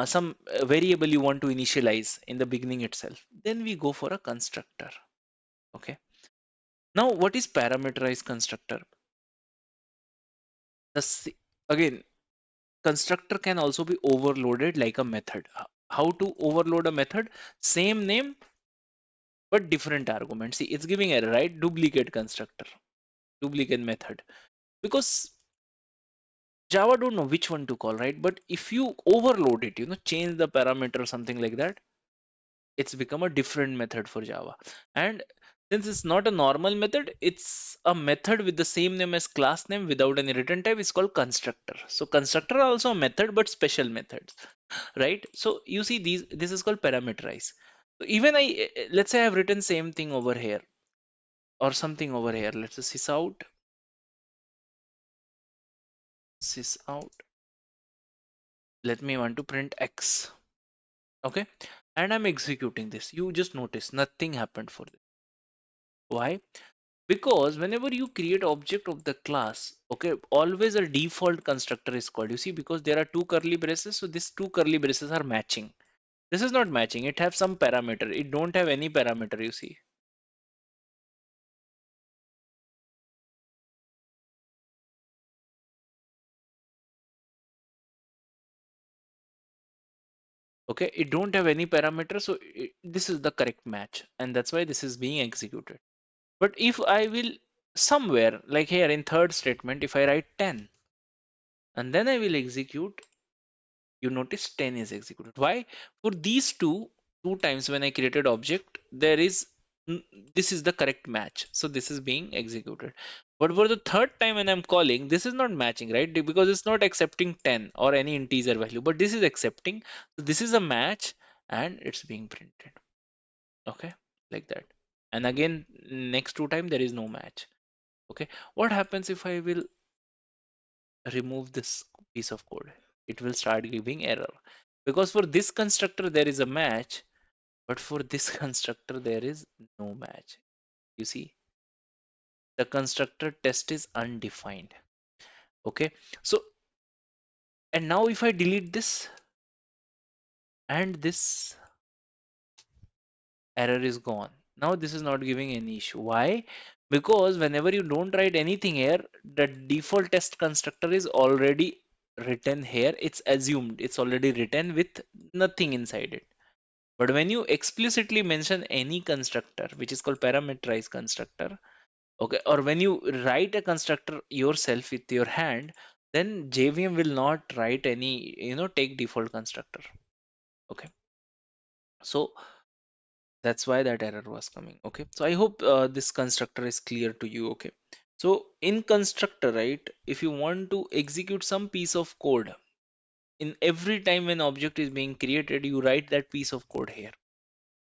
some variable you want to initialize in the beginning itself, then we go for a constructor. Okay. Now, what is parameterized constructor? The again, constructor can also be overloaded like a method. How to overload a method? Same name but different argument. See, it's giving error, right? Duplicate constructor, duplicate method. Because Java don't know which one to call, right? But if you overload it, change the parameter or something like that, it's become a different method for Java. And since it's not a normal method, it's a method with the same name as class name without any return type. It's called constructor. So constructor are also a method, but special methods, right? So you see this is called parameterize. So even let's say I've written same thing over here or something over here. Let's say sys out. Let me want to print X. Okay. And I'm executing this. You just notice nothing happened for this. Why? Because whenever you create object of the class, okay, always a default constructor is called. You see, because there are two curly braces, so these two curly braces are matching. This is not matching. It have some parameter. It don't have any parameter, you see. Okay, it don't have any parameter, so this is the correct match, and that's why this is being executed. But if I will somewhere, like here in third statement, if I write 10, and then I will execute, you notice 10 is executed. Why? For these two times when I created object, there is this is the correct match. So this is being executed. But for the third time when I'm calling, this is not matching, right? Because it's not accepting 10 or any integer value, but this is accepting. So this is a match and it's being printed. Okay, like that. And again, next two time there is no match. Okay, what happens if I will remove this piece of code? It will start giving error because for this constructor there is a match, but for this constructor there is no match. You see, the constructor test is undefined. Okay, so and now if I delete this and this error is gone, now this is not giving any issue. Why? Because whenever you don't write anything here, the default test constructor is already written here. It's assumed it's already written with nothing inside it. But when you explicitly mention any constructor, which is called parameterized constructor, okay, or when you write a constructor yourself with your hand, then JVM will not write any, take default constructor. Okay, so that's why that error was coming. Okay, so I hope this constructor is clear to you. Okay, so in constructor, right, if you want to execute some piece of code, in every time when object is being created, you write that piece of code here.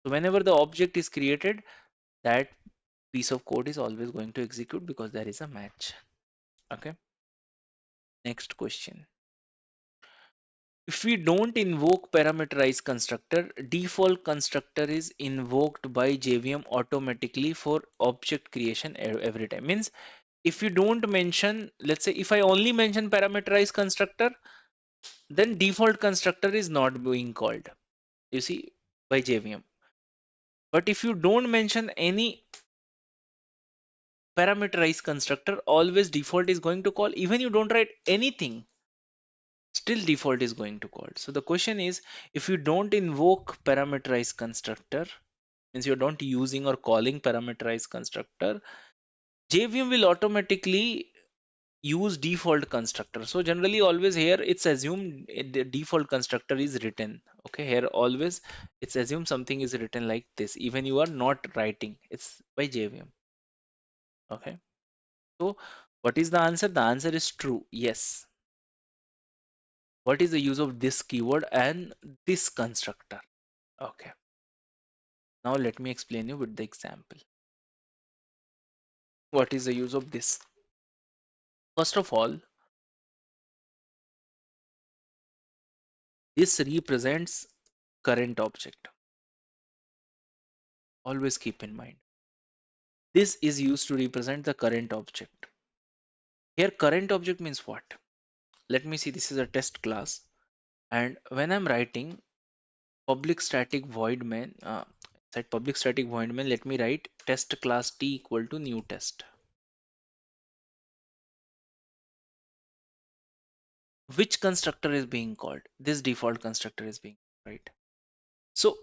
So whenever the object is created, that piece of code is always going to execute because there is a match. Okay, next question. If we don't invoke parameterized constructor, default constructor is invoked by JVM automatically for object creation every time. Means if you don't mention, let's say if I only mention parameterized constructor, then default constructor is not being called, you see, by JVM. But if you don't mention any parameterized constructor, always default is going to call. Even you don't write anything, still default is going to call. So the question is, if you don't invoke parameterized constructor, means you're not using or calling parameterized constructor, JVM will automatically use default constructor. So generally always here it's assumed the default constructor is written. Okay, here always it's assumed something is written like this, even you are not writing, it's by JVM. Okay, so what is the answer? The answer is true, yes. What is the use of this keyword and this constructor? Okay, now let me explain you with the example. What is the use of this? First of all, this represents current object. Always keep in mind. This is used to represent the current object. Here, current object means what? Let me see. This is a test class. And when I'm writing public static void main, set public static void main, let me write test class T equal to new test. Which constructor is being called? This default constructor is being, right? So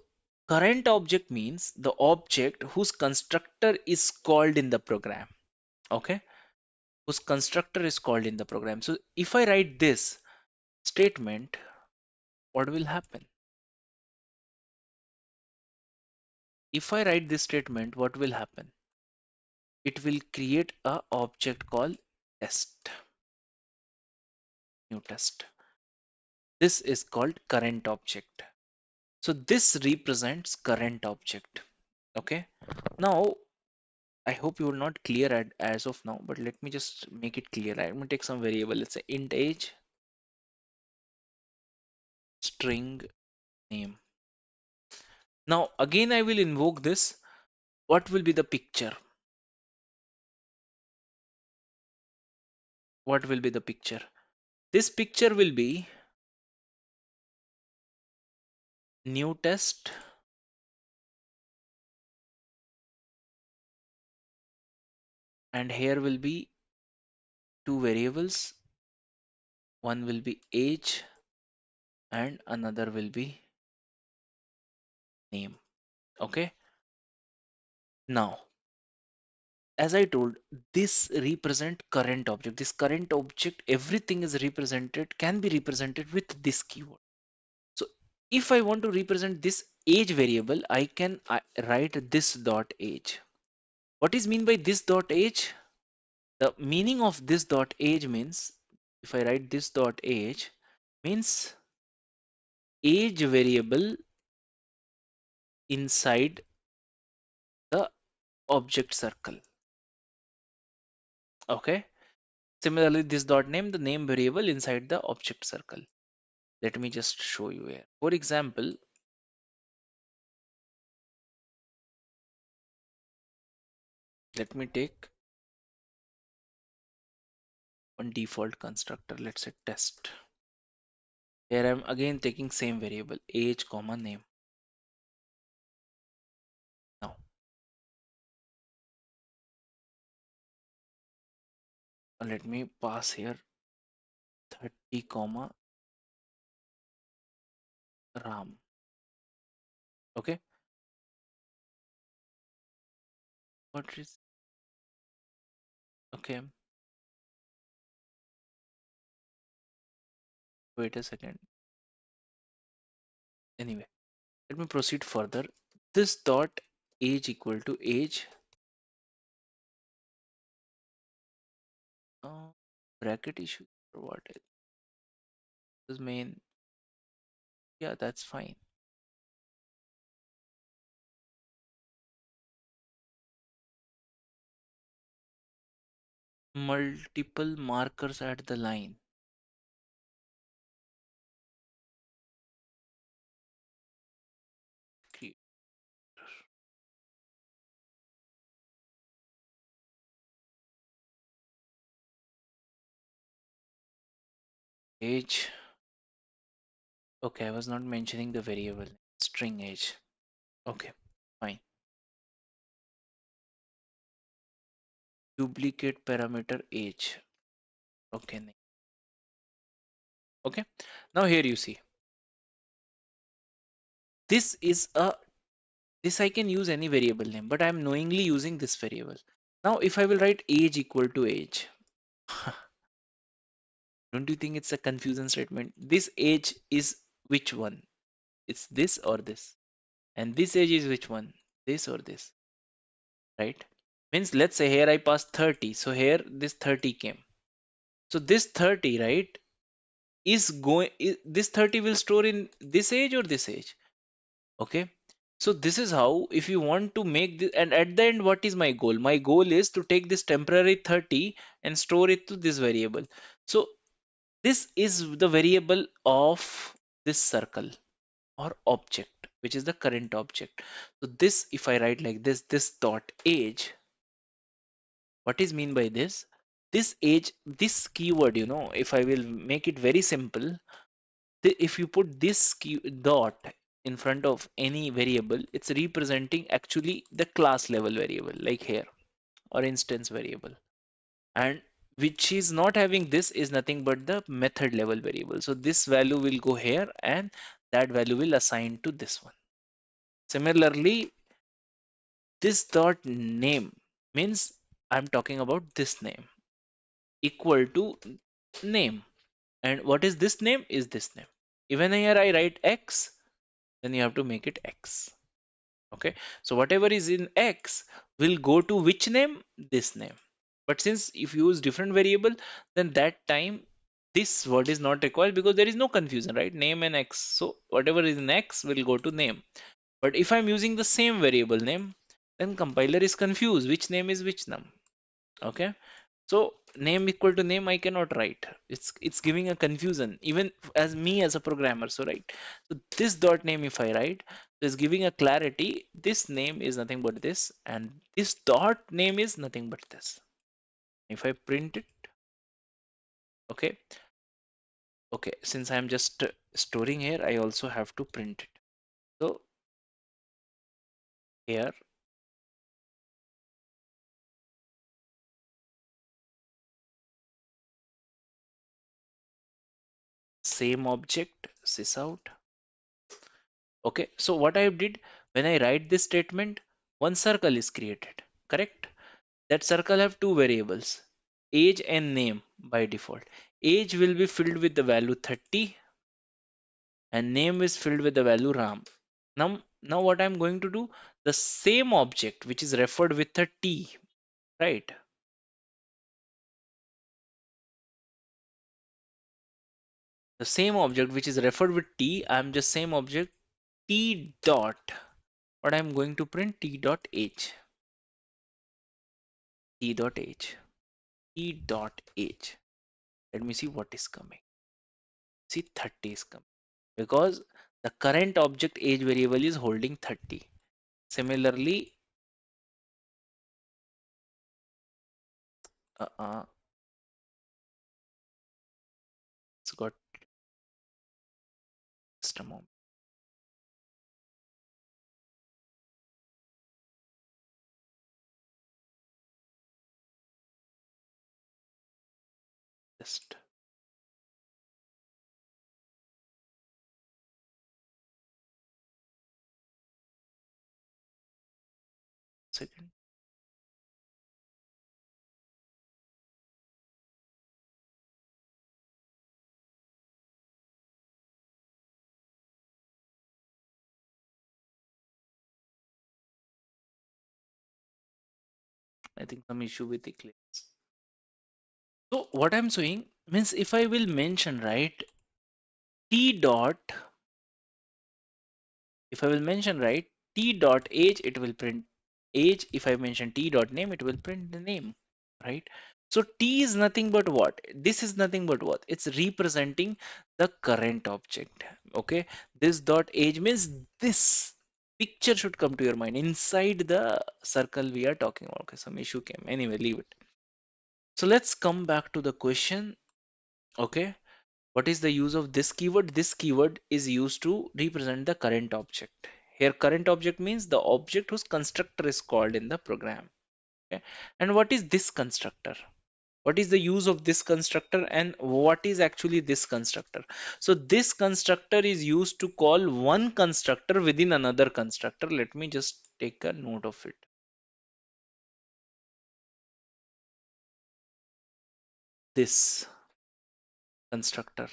current object means the object whose constructor is called in the program. Okay, whose constructor is called in the program. So if I write this statement, what will happen? If I write this statement, what will happen? It will create a object called test, new test. This is called current object. So this represents current object. Okay. Now I hope you are not clear as of now, but let me just make it clear. I'm gonna take some variable. Let's say int age, string name. Now again I will invoke this. What will be the picture? What will be the picture? This picture will be new test, and here will be two variables. One will be age and another will be name. Okay. Now, as I told, this represent current object. This current object, everything is represented, can be represented with this keyword. So if I want to represent this age variable, I can write this dot age. What is mean by this dot age? The meaning of this dot age means, if I write this dot age, means age variable inside the object circle. Okay. Similarly, this dot name, the name variable inside the object circle. Let me just show you here. For example, let me take one default constructor. Let's say test. Here I'm again taking same variable age comma name. Now let me pass here 30 comma ram. Okay. What is okay? Wait a second. Anyway, let me proceed further. This dot age equal to age uh, bracket issue or what is main. Yeah, that's fine. Multiple markers at the line. Okay. age. Okay, I was not mentioning the variable string age. Okay, fine. Duplicate parameter age. Okay, okay. Now here you see, this is a this I can use any variable name, but I'm knowingly using this variable. Now, if I will write age equal to age, don't you think it's a confusion statement? This age is which one? It's this or this, and this age is which one? This or this, right? Means let's say here I passed 30, so here this 30 came. So this 30, right, is going. This 30 will store in this age or this age. Okay, so this is how, if you want to make this, and at the end, what is my goal? My goal is to take this temporary 30 and store it to this variable. So this is the variable of this circle or object, which is the current object. So this, if I write like this dot age, what is mean by this? This age, this keyword, if I will make it very simple, if you put this key dot in front of any variable, it's representing actually the class level variable, like here, or instance variable. And which is not having this is nothing but the method level variable. So this value will go here and that value will assign to this one. Similarly, this dot name means I'm talking about this name equal to name. And what is this name? Is this name. Even here I write X, then you have to make it X. Okay, so whatever is in X will go to which name? This name. But since if you use different variable, then that time this word is not required because there is no confusion, right? Name and X. So whatever is in X will go to name. But if I'm using the same variable name, then compiler is confused which name is which name. Okay, so name equal to name I cannot write. It's giving a confusion even as me as a programmer. So right. So this dot name if I write, so it's giving a clarity. This name is nothing but this, and this dot name is nothing but this. If I print it, okay, okay. Since I'm just storing here, I also have to print it. So here, same object sysout. Okay, so what I did when I write this statement, one circle is created, correct? That circle have two variables, age and name by default. Age will be filled with the value 30 and name is filled with the value Ram. Now what I'm going to do, the same object which is referred with a T, right? The same object which is referred with T, I'm just same object T dot. What I'm going to print T dot age. T dot age. T dot age. Let me see what is coming. See 30 is coming because the current object age variable is holding 30. Similarly, uh, it's got just a moment. Just a second. I think some issue with Eclipse. So what I'm saying means if I will mention right T dot, if I will mention right T dot age, it will print age. If I mention T dot name, it will print the name, right? So T is nothing but what? This is nothing but what? It's representing the current object. Okay, this dot age means this picture should come to your mind inside the circle we are talking about. Okay, some issue came. Anyway, leave it. So let's come back to the question. Okay, What is the use of this keyword? This keyword is used to represent the current object. Here current object means the object whose constructor is called in the program. Okay. And what is this constructor? What is the use of this constructor and what is actually this constructor? So this constructor is used to call one constructor within another constructor. Let me just take a note of it. This constructor.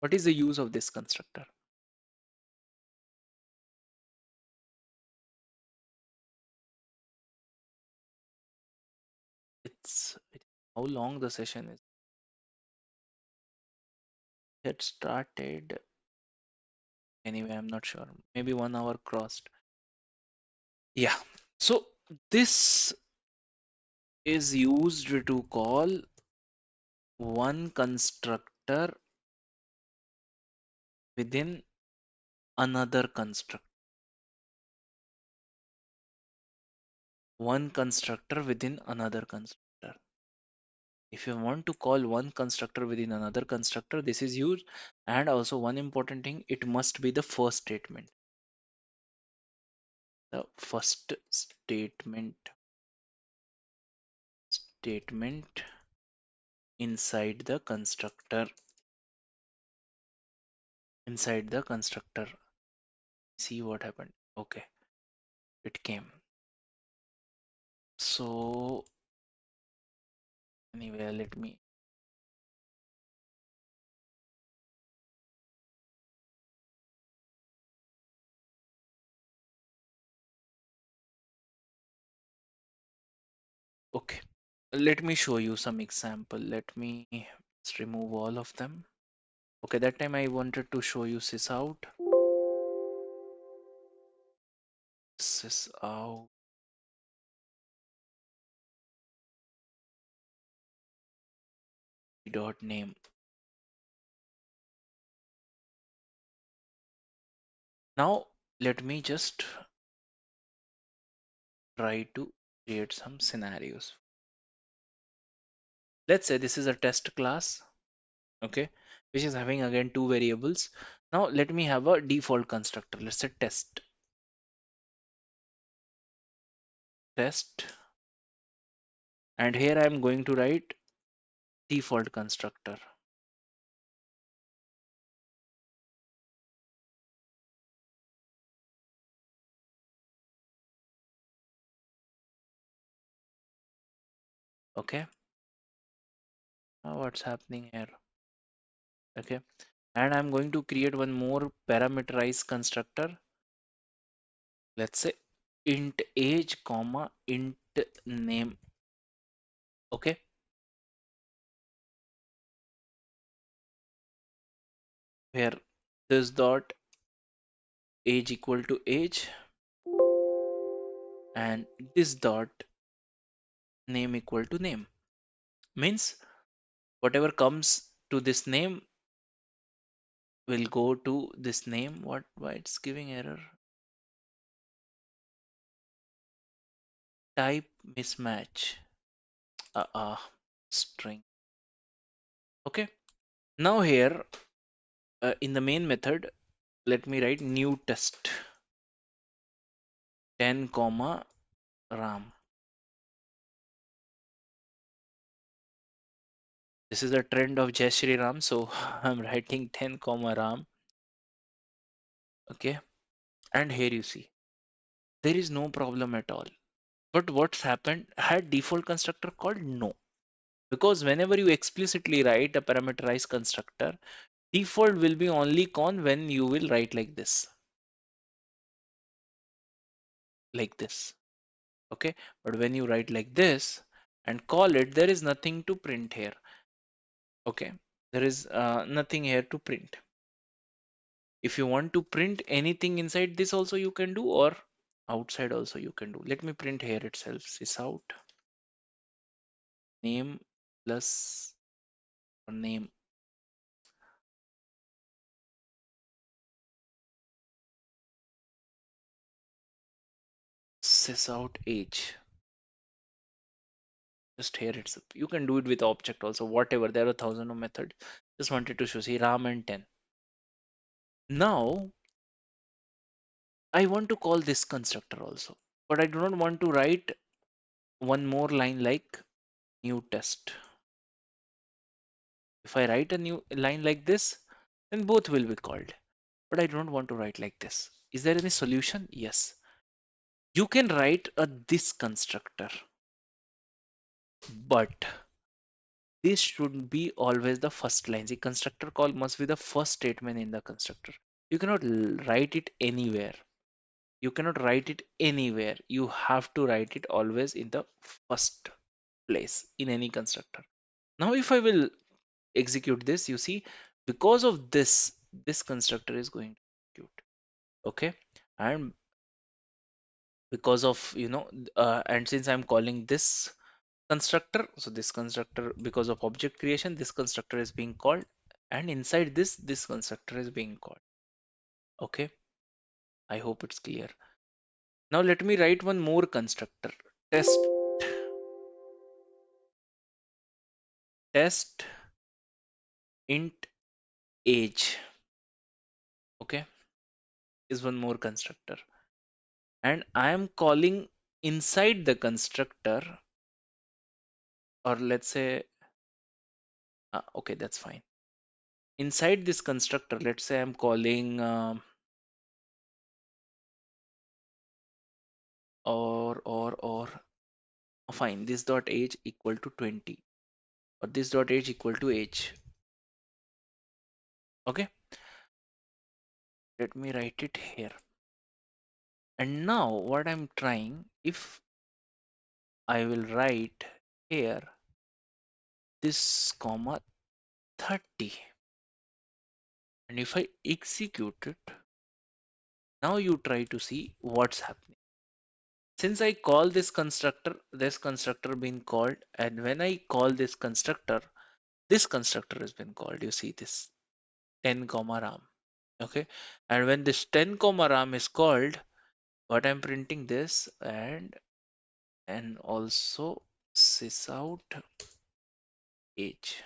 What is the use of this constructor? It's how long the session is. It started anyway, I'm not sure. Maybe 1 hour crossed. Yeah. So this is used to call one constructor within another constructor. One constructor within another constructor. If you want to call one constructor within another constructor, this is used. And also one important thing, it must be the first statement. The first statement inside the constructor. Inside the constructor. See what happened. Okay, it came. So anyway, let me. Okay, let me show you some example. Let me just remove all of them. Okay, that time I wanted to show you sysout. Sysout dot name. Now let me just try to create some scenarios. Let's say this is a test class, okay, which is having again two variables. Now let me have a default constructor. Let's say test, and here I am going to write default constructor. Okay, now what's happening here? Okay, and I'm going to create one more parameterized constructor. Let's say int age comma int name. Okay, where this dot age equal to age and this dot name equal to name, means whatever comes to this name will go to this name. What, why it's giving error? Type mismatch. String. Okay, now here in the main method, let me write new test 10 comma ram. This is a trend of Jai Shri Ram, so I'm writing 10 comma ram. Okay, and here you see there is no problem at all. But what's happened, had default constructor called? No, because whenever you explicitly write a parameterized constructor, default will be only con when you will write like this, okay. But when you write like this and call it, there is nothing to print here. Okay, there is nothing here to print. If you want to print anything inside this also you can do, or outside also you can do. Let me print here itself, sysout name plus name. Sysout age. Just here itself. You can do it with object also, whatever. There are thousand of methods. Just wanted to show, see, Ram and 10. Now, I want to call this constructor also, but I do not want to write one more line like new test. If I write a new line like this, then both will be called. But I don't want to write like this. Is there any solution? Yes. You can write a this constructor, but this should be always the first line. The constructor call must be the first statement in the constructor. You cannot write it anywhere. You cannot write it anywhere. You have to write it always in the first place in any constructor. Now, if I will execute this, you see, because of this, this constructor is going to execute. Okay. And because of, and since I'm calling this constructor, so this constructor, because of object creation, this constructor is being called, and inside this constructor is being called. Okay, I hope it's clear. Now let me write one more constructor, test int age. Okay, is one more constructor, and I am calling inside the constructor, or let's say, okay, that's fine. Inside this constructor, let's say I'm calling or fine, this dot age equal to 20, or this dot age equal to age. Okay, let me write it here. And now what I'm trying, if I will write here this comma 30, and if I execute it, now you try to see what's happening. Since I call this constructor being called, and when I call this constructor has been called. You see this 10 comma ram. Okay, and when this 10 comma ram is called, what I'm printing this, and also sys out age.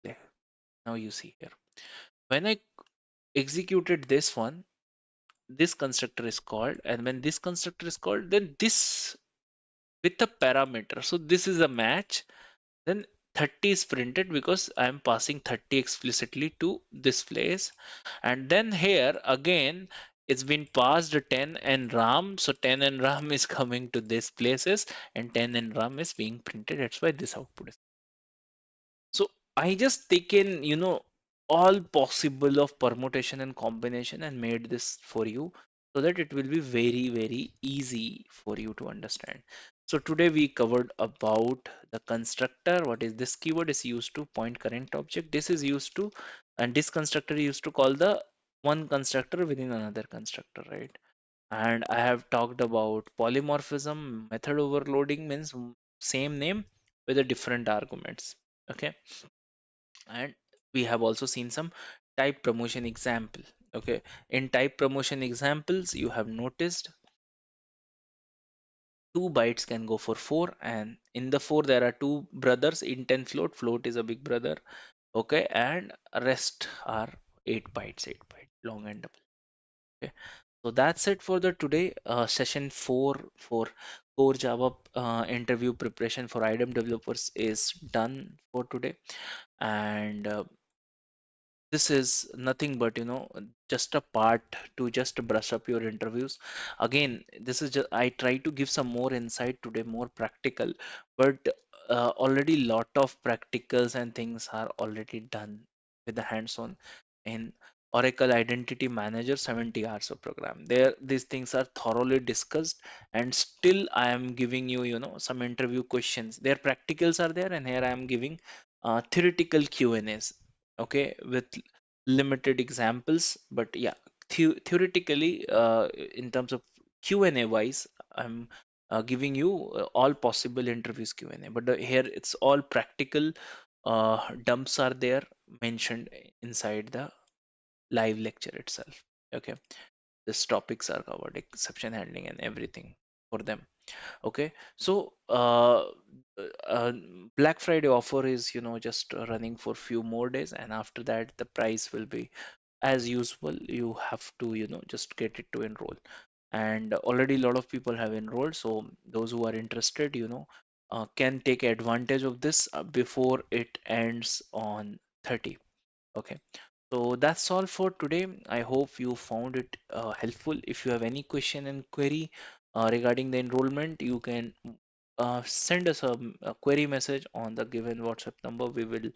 There. Now you see here, when I executed this one, this constructor is called, and when this constructor is called, then this with the parameter, so this is a match, then 30 is printed because I am passing 30 explicitly to this place. And then here again, it's been passed 10 and ram, so 10 and ram is coming to this places, and 10 and ram is being printed. That's why this output is. So I just taken, all possible of permutation and combination and made this for you, so that it will be very, very easy for you to understand. So today we covered about the constructor. What is this keyword is used to point current object. This is used to, and this constructor is used to call the one constructor within another constructor, right? And I have talked about polymorphism. Method overloading means same name with a different arguments. Okay, and we have also seen some type promotion example. Okay, in type promotion examples you have noticed 2 bytes can go for 4, and in the 4 there are two brothers, int and float is a big brother. Okay, and rest are 8 bytes, 8 byte long and double. Okay, so that's it for the today session 4 for core Java interview preparation for IDAM developers is done for today. And this is nothing but just a part to just brush up your interviews. Again, this is just, I try to give some more insight today, more practical, but already lot of practicals and things are already done with the hands-on in Oracle Identity Manager. 70 hours of program there, these things are thoroughly discussed, and still I am giving you some interview questions. Their practicals are there, and here I am giving theoretical Q&As, okay, with limited examples. But yeah, theoretically, in terms of Q&A wise, I'm giving you all possible interviews Q&A, but here it's all practical. Dumps are there mentioned inside the live lecture itself. Okay, these topics are covered, exception handling and everything. for them. Okay, so uh, Black Friday offer is, just running for few more days, and after that the price will be as usual. You have to, just get it to enroll. And already a lot of people have enrolled, so those who are interested, can take advantage of this before it ends on 30. Okay, so that's all for today. I hope you found it helpful. If you have any question and query regarding the enrollment, you can send us a query message on the given WhatsApp number. We will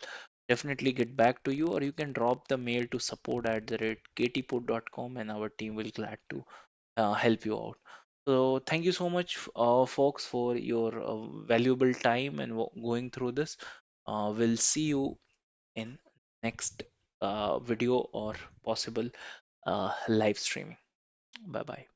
definitely get back to you, or you can drop the mail to support@ktport.com, and our team will glad to help you out. So thank you so much, folks, for your valuable time and going through this. We'll see you in next video or possible live streaming. Bye bye.